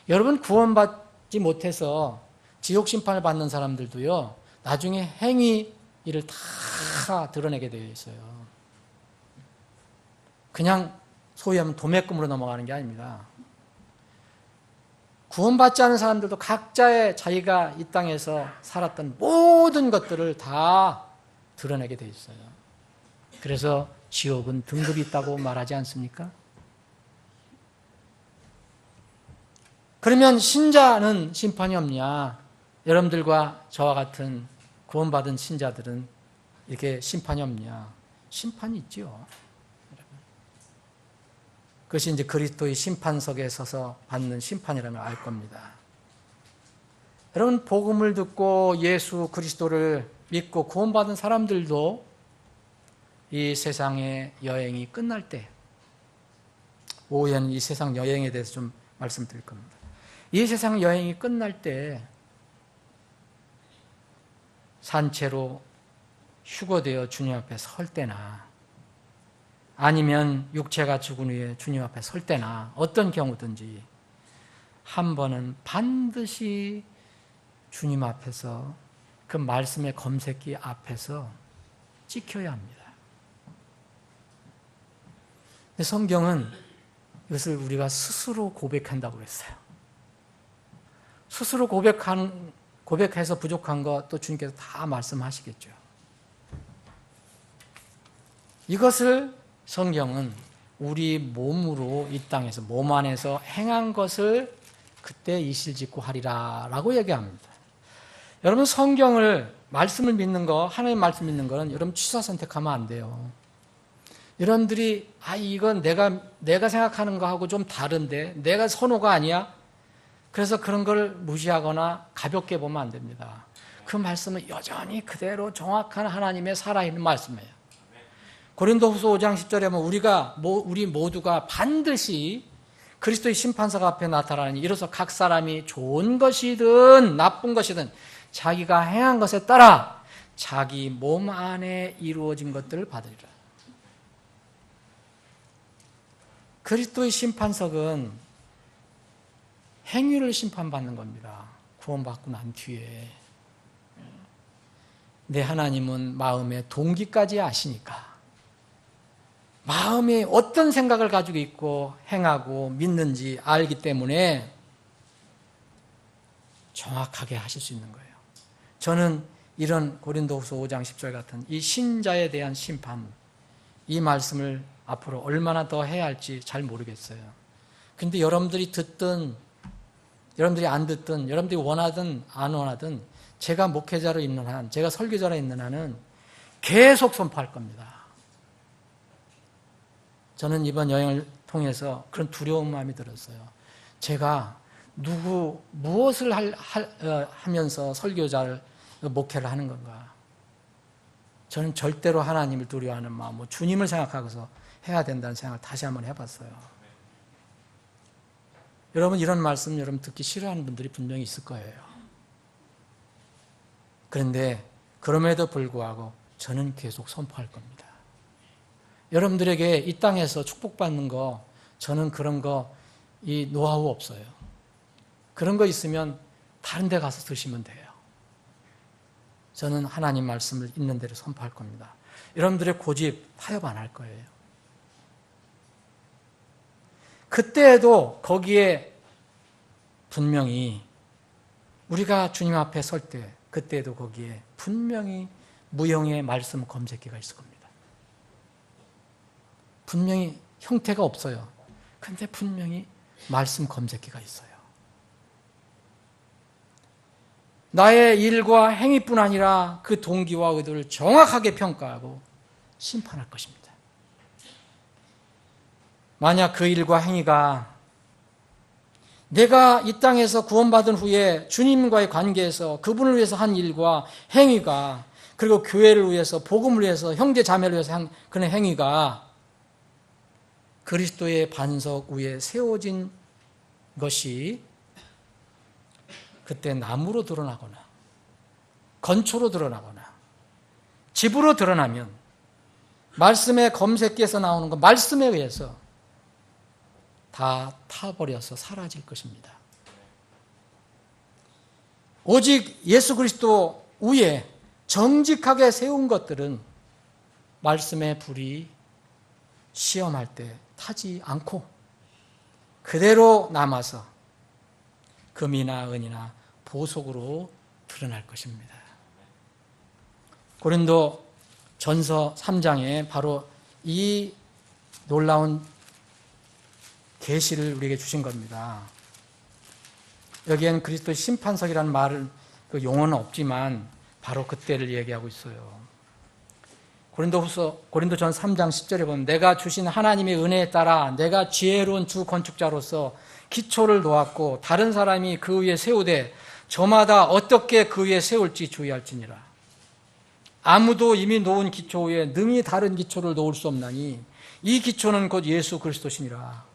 여러분 구원받지 못해서 지옥 심판을 받는 사람들도요, 나중에 행위를 다 드러내게 되어 있어요. 그냥 소위 하면 도매금으로 넘어가는 게 아닙니다. 구원받지 않은 사람들도 각자의 자기가 이 땅에서 살았던 모든 것들을 다 드러내게 되어 있어요. 그래서 지옥은 등급이 있다고 말하지 않습니까? 그러면 신자는 심판이 없냐? 여러분들과 저와 같은 구원받은 신자들은 이렇게 심판이 없냐? 심판이 있지요. 그것이 이제 그리스도의 심판석에 서서 받는 심판이라면 알 겁니다. 여러분, 복음을 듣고 예수 그리스도를 믿고 구원받은 사람들도 이 세상의 여행이 끝날 때, 오후에는 이 세상 여행에 대해서 좀 말씀드릴 겁니다. 이 세상 여행이 끝날 때 산채로 휴거되어 주님 앞에 설 때나 아니면 육체가 죽은 후에 주님 앞에 설 때나 어떤 경우든지 한 번은 반드시 주님 앞에서 그 말씀의 검색기 앞에서 찍혀야 합니다. 근데 성경은 이것을 우리가 스스로 고백한다고 그랬어요. 스스로 고백해서 부족한 것 또 주님께서 다 말씀하시겠죠. 이것을 성경은 우리 몸으로 이 땅에서 몸 안에서 행한 것을 그때 이실직고 하리라 라고 얘기합니다. 여러분 성경을 말씀을 믿는 거, 하나님 말씀 믿는 거는 여러분 취사 선택하면 안 돼요. 여러분들이 이건 내가 생각하는 거하고 좀 다른데 내가 선호가 아니야? 그래서 그런 걸 무시하거나 가볍게 보면 안 됩니다. 그 말씀은 여전히 그대로 정확한 하나님의 살아있는 말씀이에요. 고린도후서 5장 10절에 보면 우리 모두가 반드시 그리스도의 심판석 앞에 나타나니 이로써 각 사람이 좋은 것이든 나쁜 것이든 자기가 행한 것에 따라 자기 몸 안에 이루어진 것들을 받으리라. 그리스도의 심판석은 행위를 심판받는 겁니다. 구원받고 난 뒤에. 내 하나님은 마음의 동기까지 아시니까, 마음에 어떤 생각을 가지고 있고 행하고 믿는지 알기 때문에 정확하게 하실 수 있는 거예요. 저는 이런 고린도후서 5장 10절 같은 이 신자에 대한 심판, 이 말씀을 앞으로 얼마나 더 해야 할지 잘 모르겠어요. 근데 여러분들이 듣든 여러분들이 안 듣든 여러분들이 원하든 안 원하든 제가 목회자로 있는 한, 제가 설교자로 있는 한은 계속 선포할 겁니다. 저는 이번 여행을 통해서 그런 두려운 마음이 들었어요. 제가 무엇을 하면서 설교자를 목회를 하는 건가? 저는 절대로 하나님을 두려워하는 마음으로 주님을 생각하고서 해야 된다는 생각을 다시 한번 해봤어요. 여러분, 이런 말씀 여러분 듣기 싫어하는 분들이 분명히 있을 거예요. 그런데 그럼에도 불구하고 저는 계속 선포할 겁니다. 여러분들에게 이 땅에서 축복받는 거, 저는 그런 거, 이 노하우 없어요. 그런 거 있으면 다른 데 가서 드시면 돼요. 저는 하나님 말씀을 있는 대로 선포할 겁니다. 여러분들의 고집 타협 안 할 거예요. 그때에도 거기에 분명히 우리가 주님 앞에 설 때, 그때에도 거기에 분명히 무형의 말씀 검색기가 있을 겁니다. 분명히 형태가 없어요. 근데 분명히 말씀 검색기가 있어요. 나의 일과 행위뿐 아니라 그 동기와 의도를 정확하게 평가하고 심판할 것입니다. 만약 그 일과 행위가 내가 이 땅에서 구원받은 후에 주님과의 관계에서 그분을 위해서 한 일과 행위가, 그리고 교회를 위해서, 복음을 위해서, 형제 자매를 위해서 한 그런 행위가 그리스도의 반석 위에 세워진 것이 그때 나무로 드러나거나 건초로 드러나거나 집으로 드러나면 말씀의 검색기에서 나오는 것, 말씀에 의해서 다 타버려서 사라질 것입니다. 오직 예수 그리스도 위에 정직하게 세운 것들은 말씀의 불이 시험할 때 타지 않고 그대로 남아서 금이나 은이나 보석으로 드러날 것입니다. 고린도 전서 3장에 바로 이 놀라운 계시를 우리에게 주신 겁니다. 여기엔 그리스도 심판석이라는 말은 그 용어는 없지만 바로 그때를 얘기하고 있어요. 고린도전 3장 10절에 보면 내가 주신 하나님의 은혜에 따라 내가 지혜로운 주 건축자로서 기초를 놓았고 다른 사람이 그 위에 세우되 저마다 어떻게 그 위에 세울지 주의할지니라. 아무도 이미 놓은 기초 위에 능히 다른 기초를 놓을 수 없나니 이 기초는 곧 예수 그리스도시니라.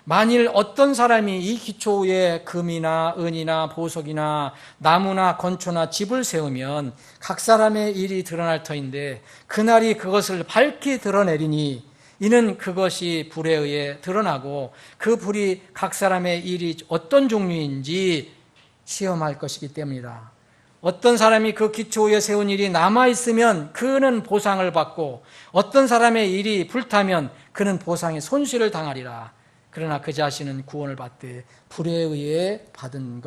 만일 어떤 사람이 이 기초 위에 금이나 은이나 보석이나 나무나 건초나 집을 세우면 각 사람의 일이 드러날 터인데 그날이 그것을 밝히 드러내리니 이는 그것이 불에 의해 드러나고 그 불이 각 사람의 일이 어떤 종류인지 시험할 것이기 때문이라. 어떤 사람이 그 기초 위에 세운 일이 남아있으면 그는 보상을 받고 어떤 사람의 일이 불타면 그는 보상의 손실을 당하리라. 그러나 그 자신은 구원을 받되 불에 의해 받는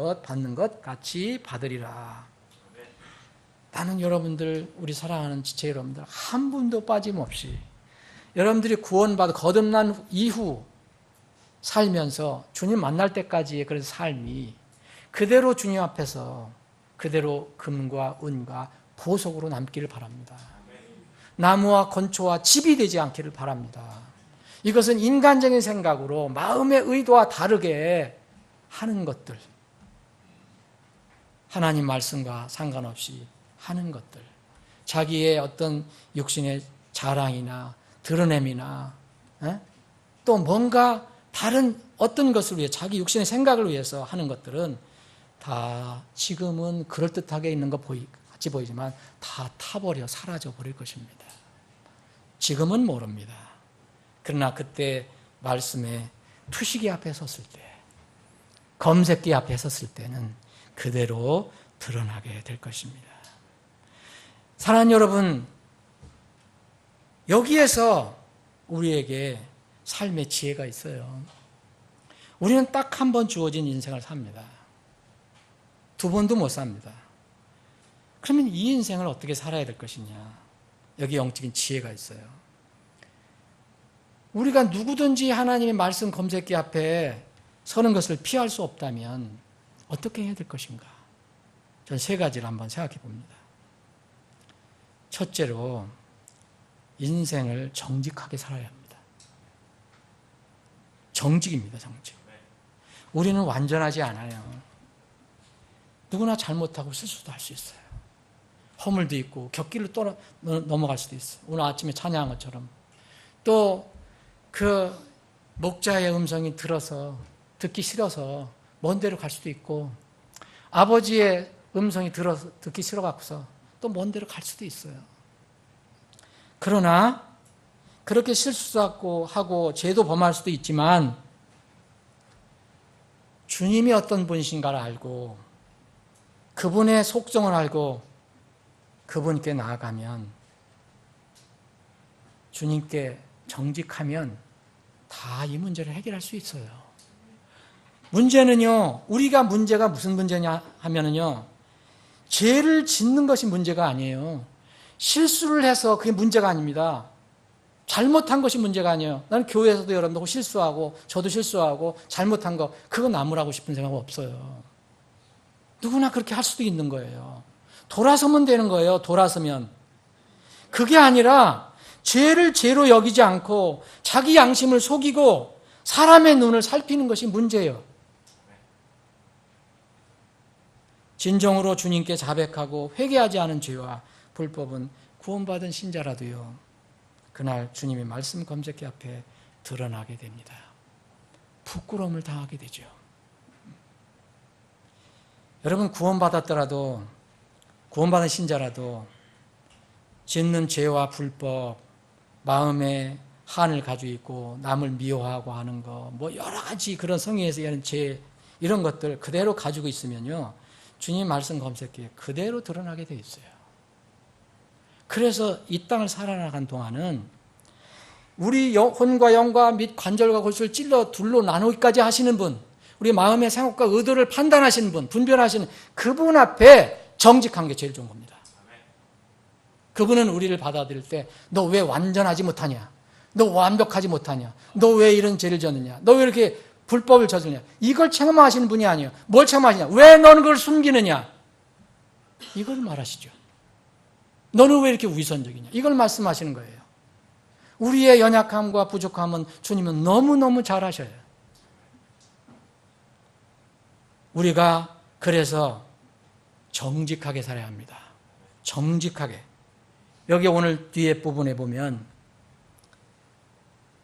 것 같이 받으리라. 나는 여러분들, 우리 사랑하는 지체 여러분들 한 분도 빠짐없이 여러분들이 구원받아 거듭난 이후 살면서 주님 만날 때까지의 그런 삶이 그대로 주님 앞에서 그대로 금과 은과 보석으로 남기를 바랍니다. 나무와 건초와 집이 되지 않기를 바랍니다. 이것은 인간적인 생각으로 마음의 의도와 다르게 하는 것들, 하나님 말씀과 상관없이 하는 것들, 자기의 어떤 육신의 자랑이나 드러냄이나 또 뭔가 다른 어떤 것을 위해 자기 육신의 생각을 위해서 하는 것들은 다 지금은 그럴듯하게 있는 것 같이 보이지만 다 타버려 사라져 버릴 것입니다. 지금은 모릅니다. 그러나 그때 말씀에 투시기 앞에 섰을 때, 검색기 앞에 섰을 때는 그대로 드러나게 될 것입니다. 사랑하는 여러분, 여기에서 우리에게 삶의 지혜가 있어요. 우리는 딱 한 번 주어진 인생을 삽니다. 두 번도 못 삽니다. 그러면 이 인생을 어떻게 살아야 될 것이냐? 여기 영적인 지혜가 있어요. 우리가 누구든지 하나님의 말씀 검색기 앞에 서는 것을 피할 수 없다면 어떻게 해야 될 것인가? 전 세 가지를 한번 생각해 봅니다. 첫째로, 인생을 정직하게 살아야 합니다. 정직입니다, 정직. 우리는 완전하지 않아요. 누구나 잘못하고 실수도 할 수 있어요. 허물도 있고 곁길로 넘어갈 수도 있어요. 오늘 아침에 찬양한 것처럼. 또 그 목자의 음성이 듣기 싫어서 먼 데로 갈 수도 있고, 아버지의 음성이 듣기 싫어갖고서 또 먼 데로 갈 수도 있어요. 그러나 그렇게 실수하고 하고 죄도 범할 수도 있지만 주님이 어떤 분이신가를 알고 그분의 속성을 알고 그분께 나아가면, 주님께 정직하면 다 이 문제를 해결할 수 있어요. 문제는요, 우리가 문제가 무슨 문제냐 하면은요, 죄를 짓는 것이 문제가 아니에요. 실수를 해서 그게 문제가 아닙니다. 잘못한 것이 문제가 아니에요. 나는 교회에서도 여러분들 실수하고 저도 실수하고 잘못한 거 그거 나무라고 싶은 생각 없어요. 누구나 그렇게 할 수도 있는 거예요. 돌아서면 되는 거예요. 돌아서면. 그게 아니라 죄를 죄로 여기지 않고 자기 양심을 속이고 사람의 눈을 살피는 것이 문제예요. 진정으로 주님께 자백하고 회개하지 않은 죄와 불법은 구원받은 신자라도요, 그날 주님의 말씀 검색기 앞에 드러나게 됩니다. 부끄러움을 당하게 되죠. 여러분, 구원받았더라도, 구원받은 신자라도 짓는 죄와 불법, 마음에 한을 가지고 있고 남을 미워하고 하는 거, 뭐 여러 가지 그런 성의에서 이런 죄, 이런 것들 그대로 가지고 있으면요, 주님 말씀 검색기에 그대로 드러나게 돼 있어요. 그래서 이 땅을 살아나간 동안은 우리 혼과 영과 및 관절과 골수를 찔러 둘로 나누기까지 하시는 분, 우리 마음의 생각과 의도를 판단하시는 분, 분별하시는 그분 앞에 정직한 게 제일 좋은 겁니다. 그분은 우리를 받아들일 때 너 왜 완전하지 못하냐? 너 완벽하지 못하냐? 너 왜 이런 죄를 졌느냐? 너 왜 이렇게 불법을 저지르냐? 이걸 체험하시는 분이 아니에요. 뭘 체험하시냐? 왜 너는 그걸 숨기느냐? 이걸 말하시죠. 너는 왜 이렇게 위선적이냐? 이걸 말씀하시는 거예요. 우리의 연약함과 부족함은 주님은 너무너무 잘 아셔요. 우리가 그래서 정직하게 살아야 합니다. 정직하게. 여기 오늘 뒤에 부분에 보면,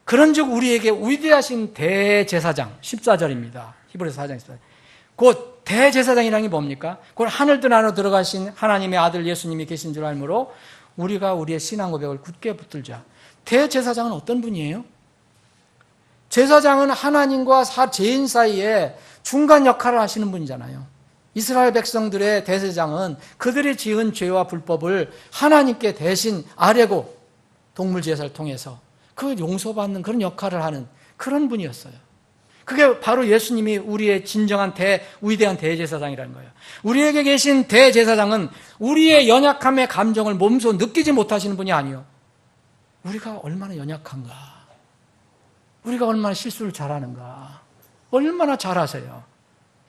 그런즉 우리에게 위대하신 대제사장, 14절입니다. 히브리서 4장 14절. 곧 대제사장이라는 게 뭡니까? 곧 하늘들 안으로 들어가신 하나님의 아들 예수님이 계신 줄 알므로 우리가 우리의 신앙 고백을 굳게 붙들자. 대제사장은 어떤 분이에요? 제사장은 하나님과 죄인 사이에 중간 역할을 하시는 분이잖아요. 이스라엘 백성들의 대제사장은 그들이 지은 죄와 불법을 하나님께 대신 아뢰고 동물 제사를 통해서 그 용서받는 그런 역할을 하는 그런 분이었어요. 그게 바로 예수님이 우리의 진정한 위대한 대제사장이라는 거예요. 우리에게 계신 대제사장은 우리의 연약함의 감정을 몸소 느끼지 못하시는 분이 아니요, 우리가 얼마나 연약한가, 우리가 얼마나 실수를 잘하는가, 얼마나 잘하세요.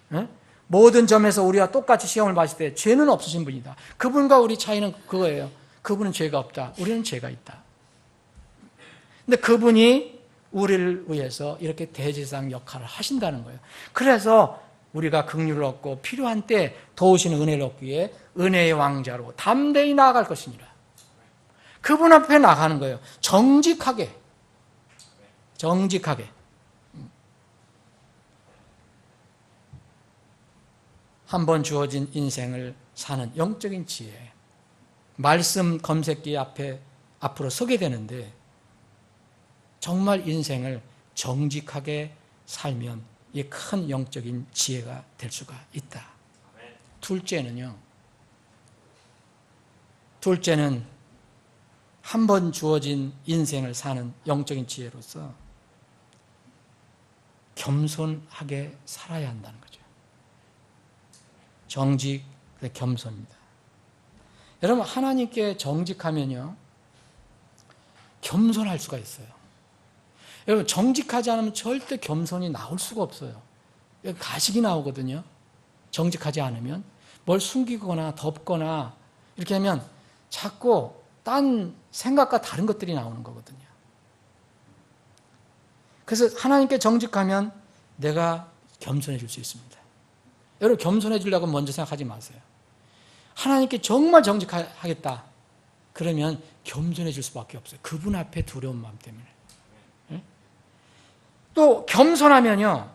네? 모든 점에서 우리와 똑같이 시험을 받을 때 죄는 없으신 분이다. 그분과 우리 차이는 그거예요. 그분은 죄가 없다. 우리는 죄가 있다. 근데 그분이 우리를 위해서 이렇게 대제사장 역할을 하신다는 거예요. 그래서 우리가 긍휼을 얻고 필요한 때 도우시는 은혜를 얻기 위해 은혜의 왕자로 담대히 나아갈 것이니라. 그분 앞에 나가는 거예요. 정직하게. 정직하게. 한 번 주어진 인생을 사는 영적인 지혜. 말씀 검색기 앞으로 서게 되는데 정말 인생을 정직하게 살면 이 큰 영적인 지혜가 될 수가 있다. 둘째는 한 번 주어진 인생을 사는 영적인 지혜로서 겸손하게 살아야 한다는 거죠. 정직, 겸손입니다. 여러분, 하나님께 정직하면요, 겸손할 수가 있어요. 여러분, 정직하지 않으면 절대 겸손이 나올 수가 없어요. 가식이 나오거든요. 정직하지 않으면. 뭘 숨기거나 덮거나 이렇게 하면 자꾸 딴 생각과 다른 것들이 나오는 거거든요. 그래서 하나님께 정직하면 내가 겸손해질 수 있습니다. 여러분, 겸손해지려고 먼저 생각하지 마세요. 하나님께 정말 정직하겠다. 그러면 겸손해질 수밖에 없어요. 그분 앞에 두려운 마음 때문에. 또 겸손하면요,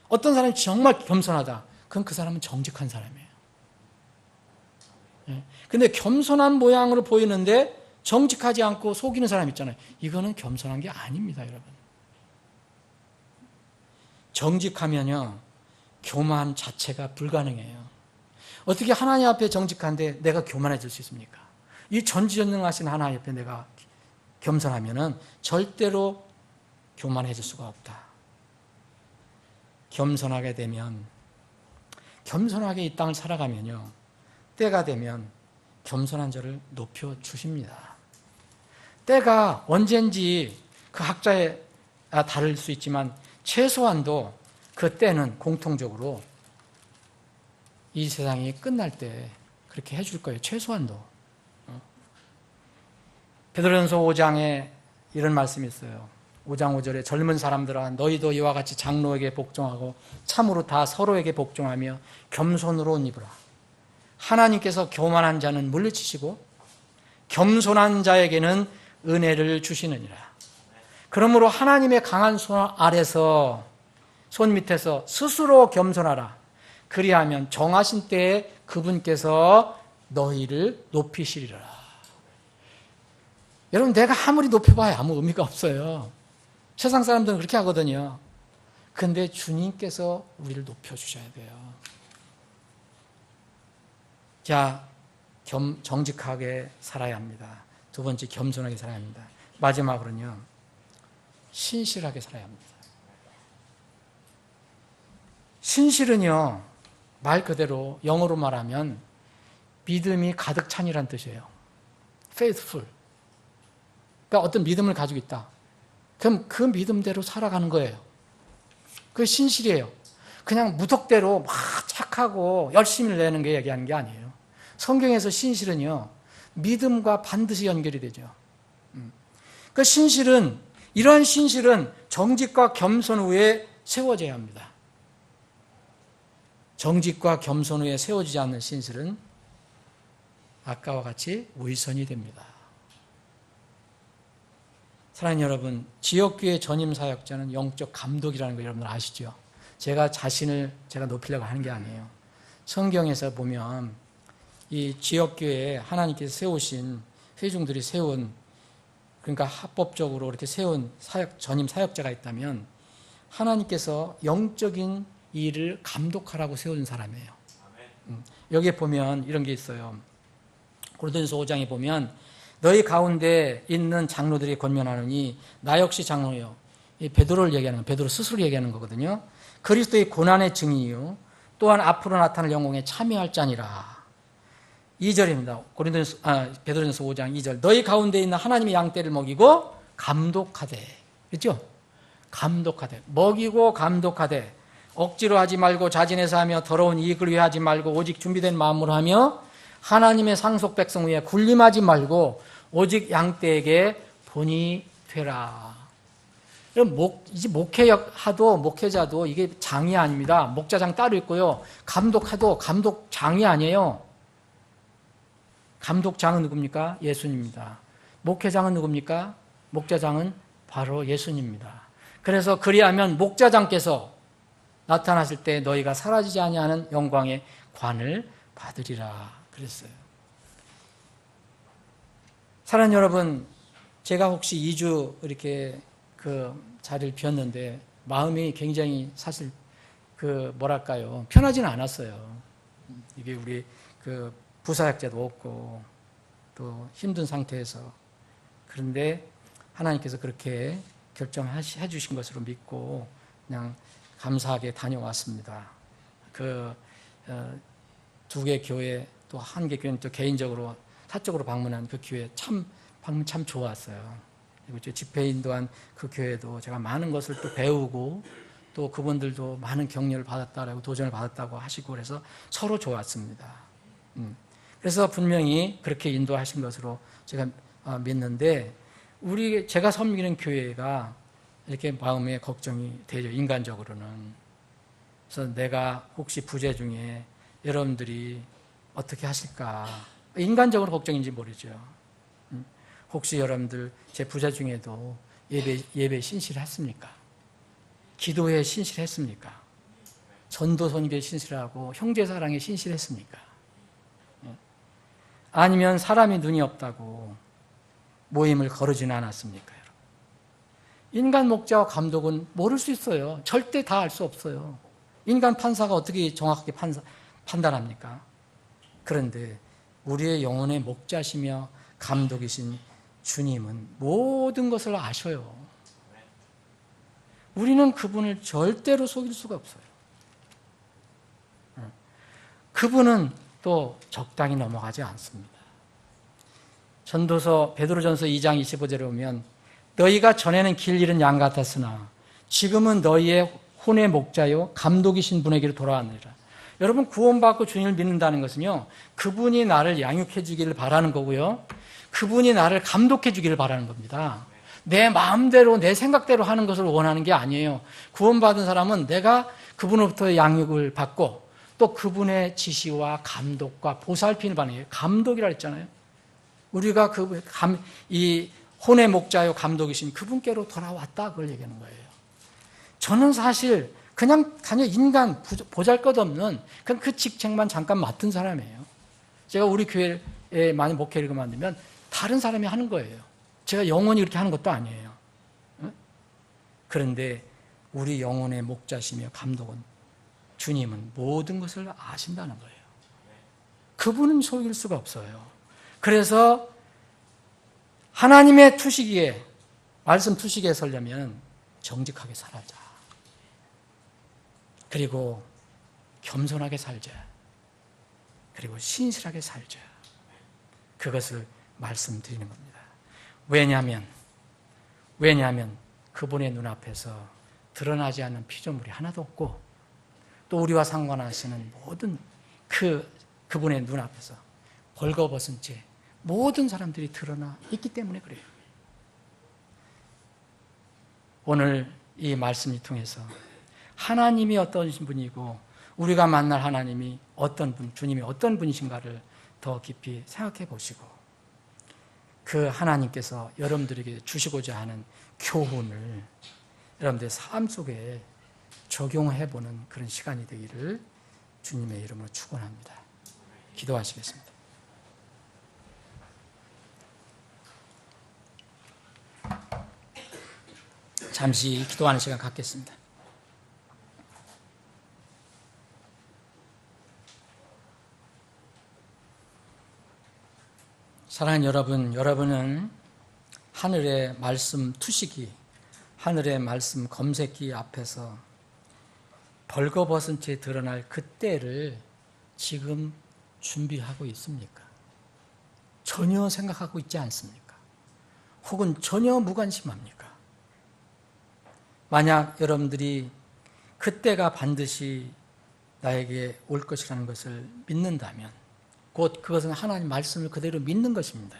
어떤 사람이 정말 겸손하다. 그럼 그 사람은 정직한 사람이에요. 근데 겸손한 모양으로 보이는데 정직하지 않고 속이는 사람 있잖아요. 이거는 겸손한 게 아닙니다, 여러분. 정직하면요, 교만 자체가 불가능해요. 어떻게 하나님 앞에 정직한데 내가 교만해질 수 있습니까? 이 전지전능하신 하나님 앞에 내가 겸손하면은 절대로 교만해질 수가 없다. 겸손하게 되면, 겸손하게 이 땅을 살아가면요, 때가 되면 겸손한 자를 높여주십니다. 때가 언젠지 그 각자에 다를 수 있지만 최소한도 그 때는 공통적으로 이 세상이 끝날 때 그렇게 해줄 거예요. 최소한도. 베드로전서 5장에 이런 말씀이 있어요. 5장 5절에 젊은 사람들아 너희도 이와 같이 장로에게 복종하고 참으로 다 서로에게 복종하며 겸손으로 옷 입으라. 하나님께서 교만한 자는 물리치시고 겸손한 자에게는 은혜를 주시느니라. 그러므로 하나님의 강한 손 아래서, 손 밑에서 스스로 겸손하라. 그리하면 정하신 때에 그분께서 너희를 높이시리라. 여러분, 내가 아무리 높여봐야 아무 의미가 없어요. 세상 사람들은 그렇게 하거든요. 근데 주님께서 우리를 높여주셔야 돼요. 자, 정직하게 살아야 합니다. 두 번째, 겸손하게 살아야 합니다. 마지막으로는요, 신실하게 살아야 합니다. 신실은요, 말 그대로 영어로 말하면 믿음이 가득 찬이란 뜻이에요. faithful. 그러니까 어떤 믿음을 가지고 있다. 그럼 그 믿음대로 살아가는 거예요. 그게 신실이에요. 그냥 무턱대로 막 착하고 열심히 내는 게 얘기하는 게 아니에요. 성경에서 신실은요, 믿음과 반드시 연결이 되죠. 그 신실은, 이러한 신실은 정직과 겸손 후에 세워져야 합니다. 정직과 겸손 후에 세워지지 않는 신실은 아까와 같이 위선이 됩니다. 사랑하는 여러분, 지역교회 전임 사역자는 영적 감독이라는 거 여러분들 아시죠? 제가 자신을 제가 높이려고 하는 게 아니에요. 성경에서 보면 이 지역교회에 하나님께서 세우신, 회중들이 세운, 그러니까 합법적으로 이렇게 세운 전임 사역자가 있다면 하나님께서 영적인 일을 감독하라고 세운 사람이에요. 여기에 보면 이런 게 있어요. 고린도전서 5장에 보면 너희 가운데 있는 장로들이 권면하노니 나 역시 장로요. 이 베드로를 얘기하는 거, 베드로 스스로 얘기하는 거거든요. 그리스도의 고난의 증인이요 또한 앞으로 나타날 영광에 참여할 자니라. 2절입니다. 베드로전서 5장 2절. 너희 가운데 있는 하나님의 양떼를 먹이고 감독하되. 그렇죠? 감독하되. 먹이고 감독하되. 억지로 하지 말고 자진해서 하며 더러운 이익을 위해 하지 말고 오직 준비된 마음으로 하며 하나님의 상속 백성 위에 군림하지 말고 오직 양떼에게 본이 되라. 이제 목회하도 목회자도 이게 장이 아닙니다. 목자장 따로 있고요. 감독하도 감독장이 아니에요. 감독장은 누굽니까? 예수님입니다. 목회장은 누굽니까? 목자장은 바로 예수님입니다. 그래서 그리하면 목자장께서 나타나실 때 너희가 사라지지 아니하는 영광의 관을 받으리라 그랬어요. 사랑하는 여러분, 제가 혹시 2주 이렇게 그 자리를 비웠는데 마음이 굉장히 사실 그 뭐랄까요, 편하지는 않았어요. 이게 우리 그 부사약제도 없고 또 힘든 상태에서, 그런데 하나님께서 그렇게 결정해 주신 것으로 믿고 그냥 감사하게 다녀왔습니다. 그 두 개 교회, 또 한 개 교회는 또 개인적으로 사적으로 방문한 그 교회 방문 참 좋았어요. 그리고 집회 인도한 그 교회도 제가 많은 것을 또 배우고, 또 그분들도 많은 격려를 받았다라고, 도전을 받았다고 하시고, 그래서 서로 좋았습니다. 그래서 분명히 그렇게 인도하신 것으로 제가 믿는데, 제가 섬기는 교회가 이렇게 마음에 걱정이 되죠, 인간적으로는. 그래서 내가 혹시 부재 중에 여러분들이 어떻게 하실까, 인간적으로 걱정인지 모르죠. 혹시 여러분들 제 부자 중에도 예배 신실했습니까? 기도에 신실했습니까? 전도 선교에 신실하고 형제 사랑에 신실했습니까? 아니면 사람이 눈이 없다고 모임을 거르지는 않았습니까? 여러분? 인간 목자와 감독은 모를 수 있어요. 절대 다 알 수 없어요. 인간 판사가 어떻게 정확하게 판단합니까? 그런데 우리의 영혼의 목자시며 감독이신 주님은 모든 것을 아셔요. 우리는 그분을 절대로 속일 수가 없어요. 그분은 또 적당히 넘어가지 않습니다. 전도서 베드로전서 2장 25절에 보면 너희가 전에는 길 잃은 양 같았으나 지금은 너희의 혼의 목자요 감독이신 분에게로 돌아왔느니라. 여러분, 구원받고 주님을 믿는다는 것은요, 그분이 나를 양육해 주기를 바라는 거고요, 그분이 나를 감독해 주기를 바라는 겁니다. 내 마음대로 내 생각대로 하는 것을 원하는 게 아니에요. 구원받은 사람은 내가 그분으로부터 양육을 받고 또 그분의 지시와 감독과 보살핌을 받는 게 감독이라 했잖아요. 우리가 이 혼의 목자요 감독이신 그분께로 돌아왔다, 그걸 얘기하는 거예요. 저는 사실 그냥 인간 보잘것없는 그냥 그 직책만 잠깐 맡은 사람이에요. 제가 우리 교회에 많이 목회를 만들면 다른 사람이 하는 거예요. 제가 영원히 그렇게 하는 것도 아니에요. 그런데 우리 영혼의 목자시며 감독은 주님은 모든 것을 아신다는 거예요. 그분은 속일 수가 없어요. 그래서 하나님의 투시기에, 말씀 투시기에 서려면 정직하게 살아자. 그리고 겸손하게 살자. 그리고 신실하게 살자. 그것을 말씀드리는 겁니다. 왜냐하면 그분의 눈앞에서 드러나지 않는 피조물이 하나도 없고, 또 우리와 상관하시는 모든 그분의 눈앞에서 벌거벗은 채 모든 사람들이 드러나 있기 때문에 그래요. 오늘 이 말씀을 통해서 하나님이 어떤 분이고 우리가 만날 하나님이 어떤 분, 주님이 어떤 분이신가를 더 깊이 생각해 보시고, 그 하나님께서 여러분들에게 주시고자 하는 교훈을 여러분들의 삶 속에 적용해 보는 그런 시간이 되기를 주님의 이름으로 축원합니다. 기도하시겠습니다. 잠시 기도하는 시간 갖겠습니다. 사랑하는 여러분, 여러분은 하늘의 말씀 투시기, 하늘의 말씀 검색기 앞에서 벌거벗은 채 드러날 그때를 지금 준비하고 있습니까? 전혀 생각하고 있지 않습니까? 혹은 전혀 무관심합니까? 만약 여러분들이 그때가 반드시 나에게 올 것이라는 것을 믿는다면, 곧 그것은 하나님 말씀을 그대로 믿는 것입니다.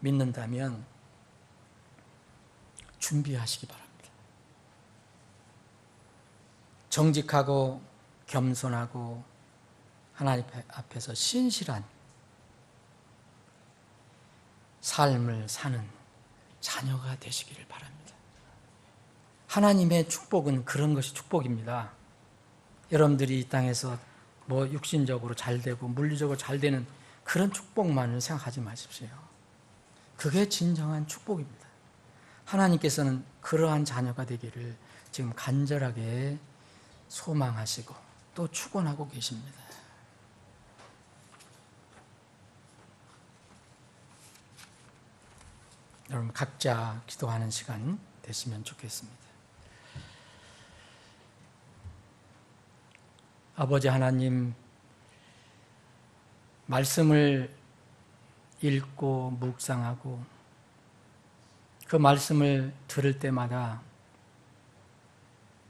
믿는다면 준비하시기 바랍니다. 정직하고 겸손하고 하나님 앞에서 신실한 삶을 사는 자녀가 되시기를 바랍니다. 하나님의 축복은 그런 것이 축복입니다. 여러분들이 이 땅에서 육신적으로 잘 되고 물리적으로 잘 되는 그런 축복만을 생각하지 마십시오. 그게 진정한 축복입니다. 하나님께서는 그러한 자녀가 되기를 지금 간절하게 소망하시고 또 축원하고 계십니다. 여러분 각자 기도하는 시간 되시면 좋겠습니다. 아버지 하나님, 말씀을 읽고 묵상하고 그 말씀을 들을 때마다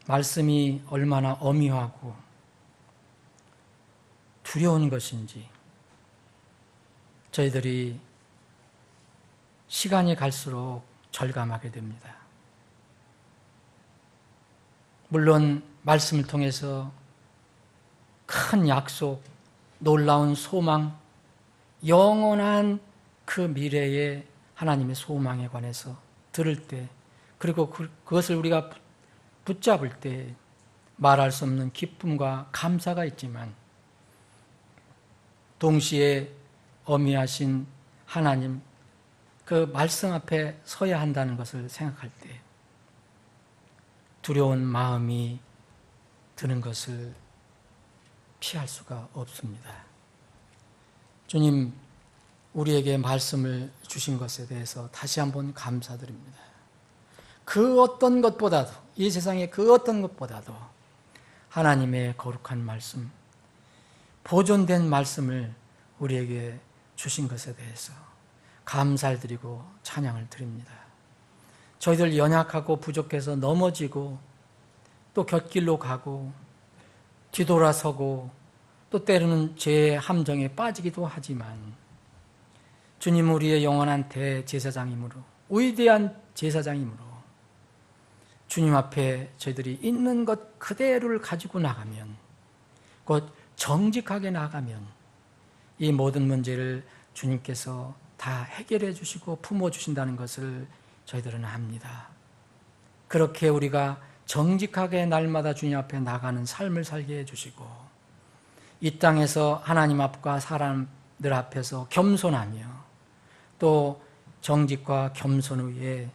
말씀이 얼마나 엄미하고 두려운 것인지 저희들이 시간이 갈수록 절감하게 됩니다. 물론 말씀을 통해서 큰 약속, 놀라운 소망, 영원한 그 미래의 하나님의 소망에 관해서 들을 때, 그리고 그것을 우리가 붙잡을 때 말할 수 없는 기쁨과 감사가 있지만 동시에 엄미하신 하나님 그 말씀 앞에 서야 한다는 것을 생각할 때 두려운 마음이 드는 것을 피할 수가 없습니다. 주님, 우리에게 말씀을 주신 것에 대해서 다시 한번 감사드립니다. 그 어떤 것보다도, 이 세상의 그 어떤 것보다도 하나님의 거룩한 말씀, 보존된 말씀을 우리에게 주신 것에 대해서 감사를 드리고 찬양을 드립니다. 저희들 연약하고 부족해서 넘어지고 또 곁길로 가고 뒤돌아서고 또 때로는 죄의 함정에 빠지기도 하지만 주님, 우리의 영원한 대제사장이므로, 위대한 제사장이므로 주님 앞에 저희들이 있는 것 그대로를 가지고 나가면, 곧 정직하게 나가면 이 모든 문제를 주님께서 다 해결해 주시고 품어주신다는 것을 저희들은 압니다. 그렇게 우리가 정직하게 날마다 주님 앞에 나가는 삶을 살게 해주시고 이 땅에서 하나님 앞과 사람들 앞에서 겸손하며 또 정직과 겸손 위에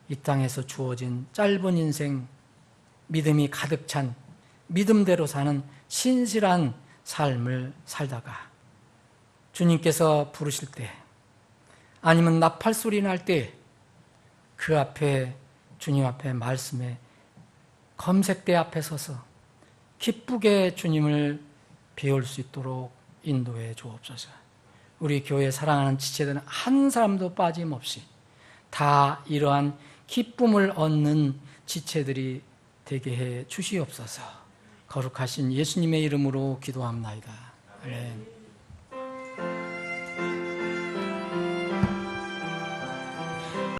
이 땅에서 주어진 짧은 인생, 믿음이 가득 찬 믿음대로 사는 신실한 삶을 살다가 주님께서 부르실 때 아니면 나팔소리 날 때 그 앞에 주님 앞에 말씀에 검색대 앞에 서서 기쁘게 주님을 배울 수 있도록 인도해 주옵소서. 우리 교회 사랑하는 지체들은 한 사람도 빠짐없이 다 이러한 기쁨을 얻는 지체들이 되게 해 주시옵소서. 거룩하신 예수님의 이름으로 기도합나이다. 아멘.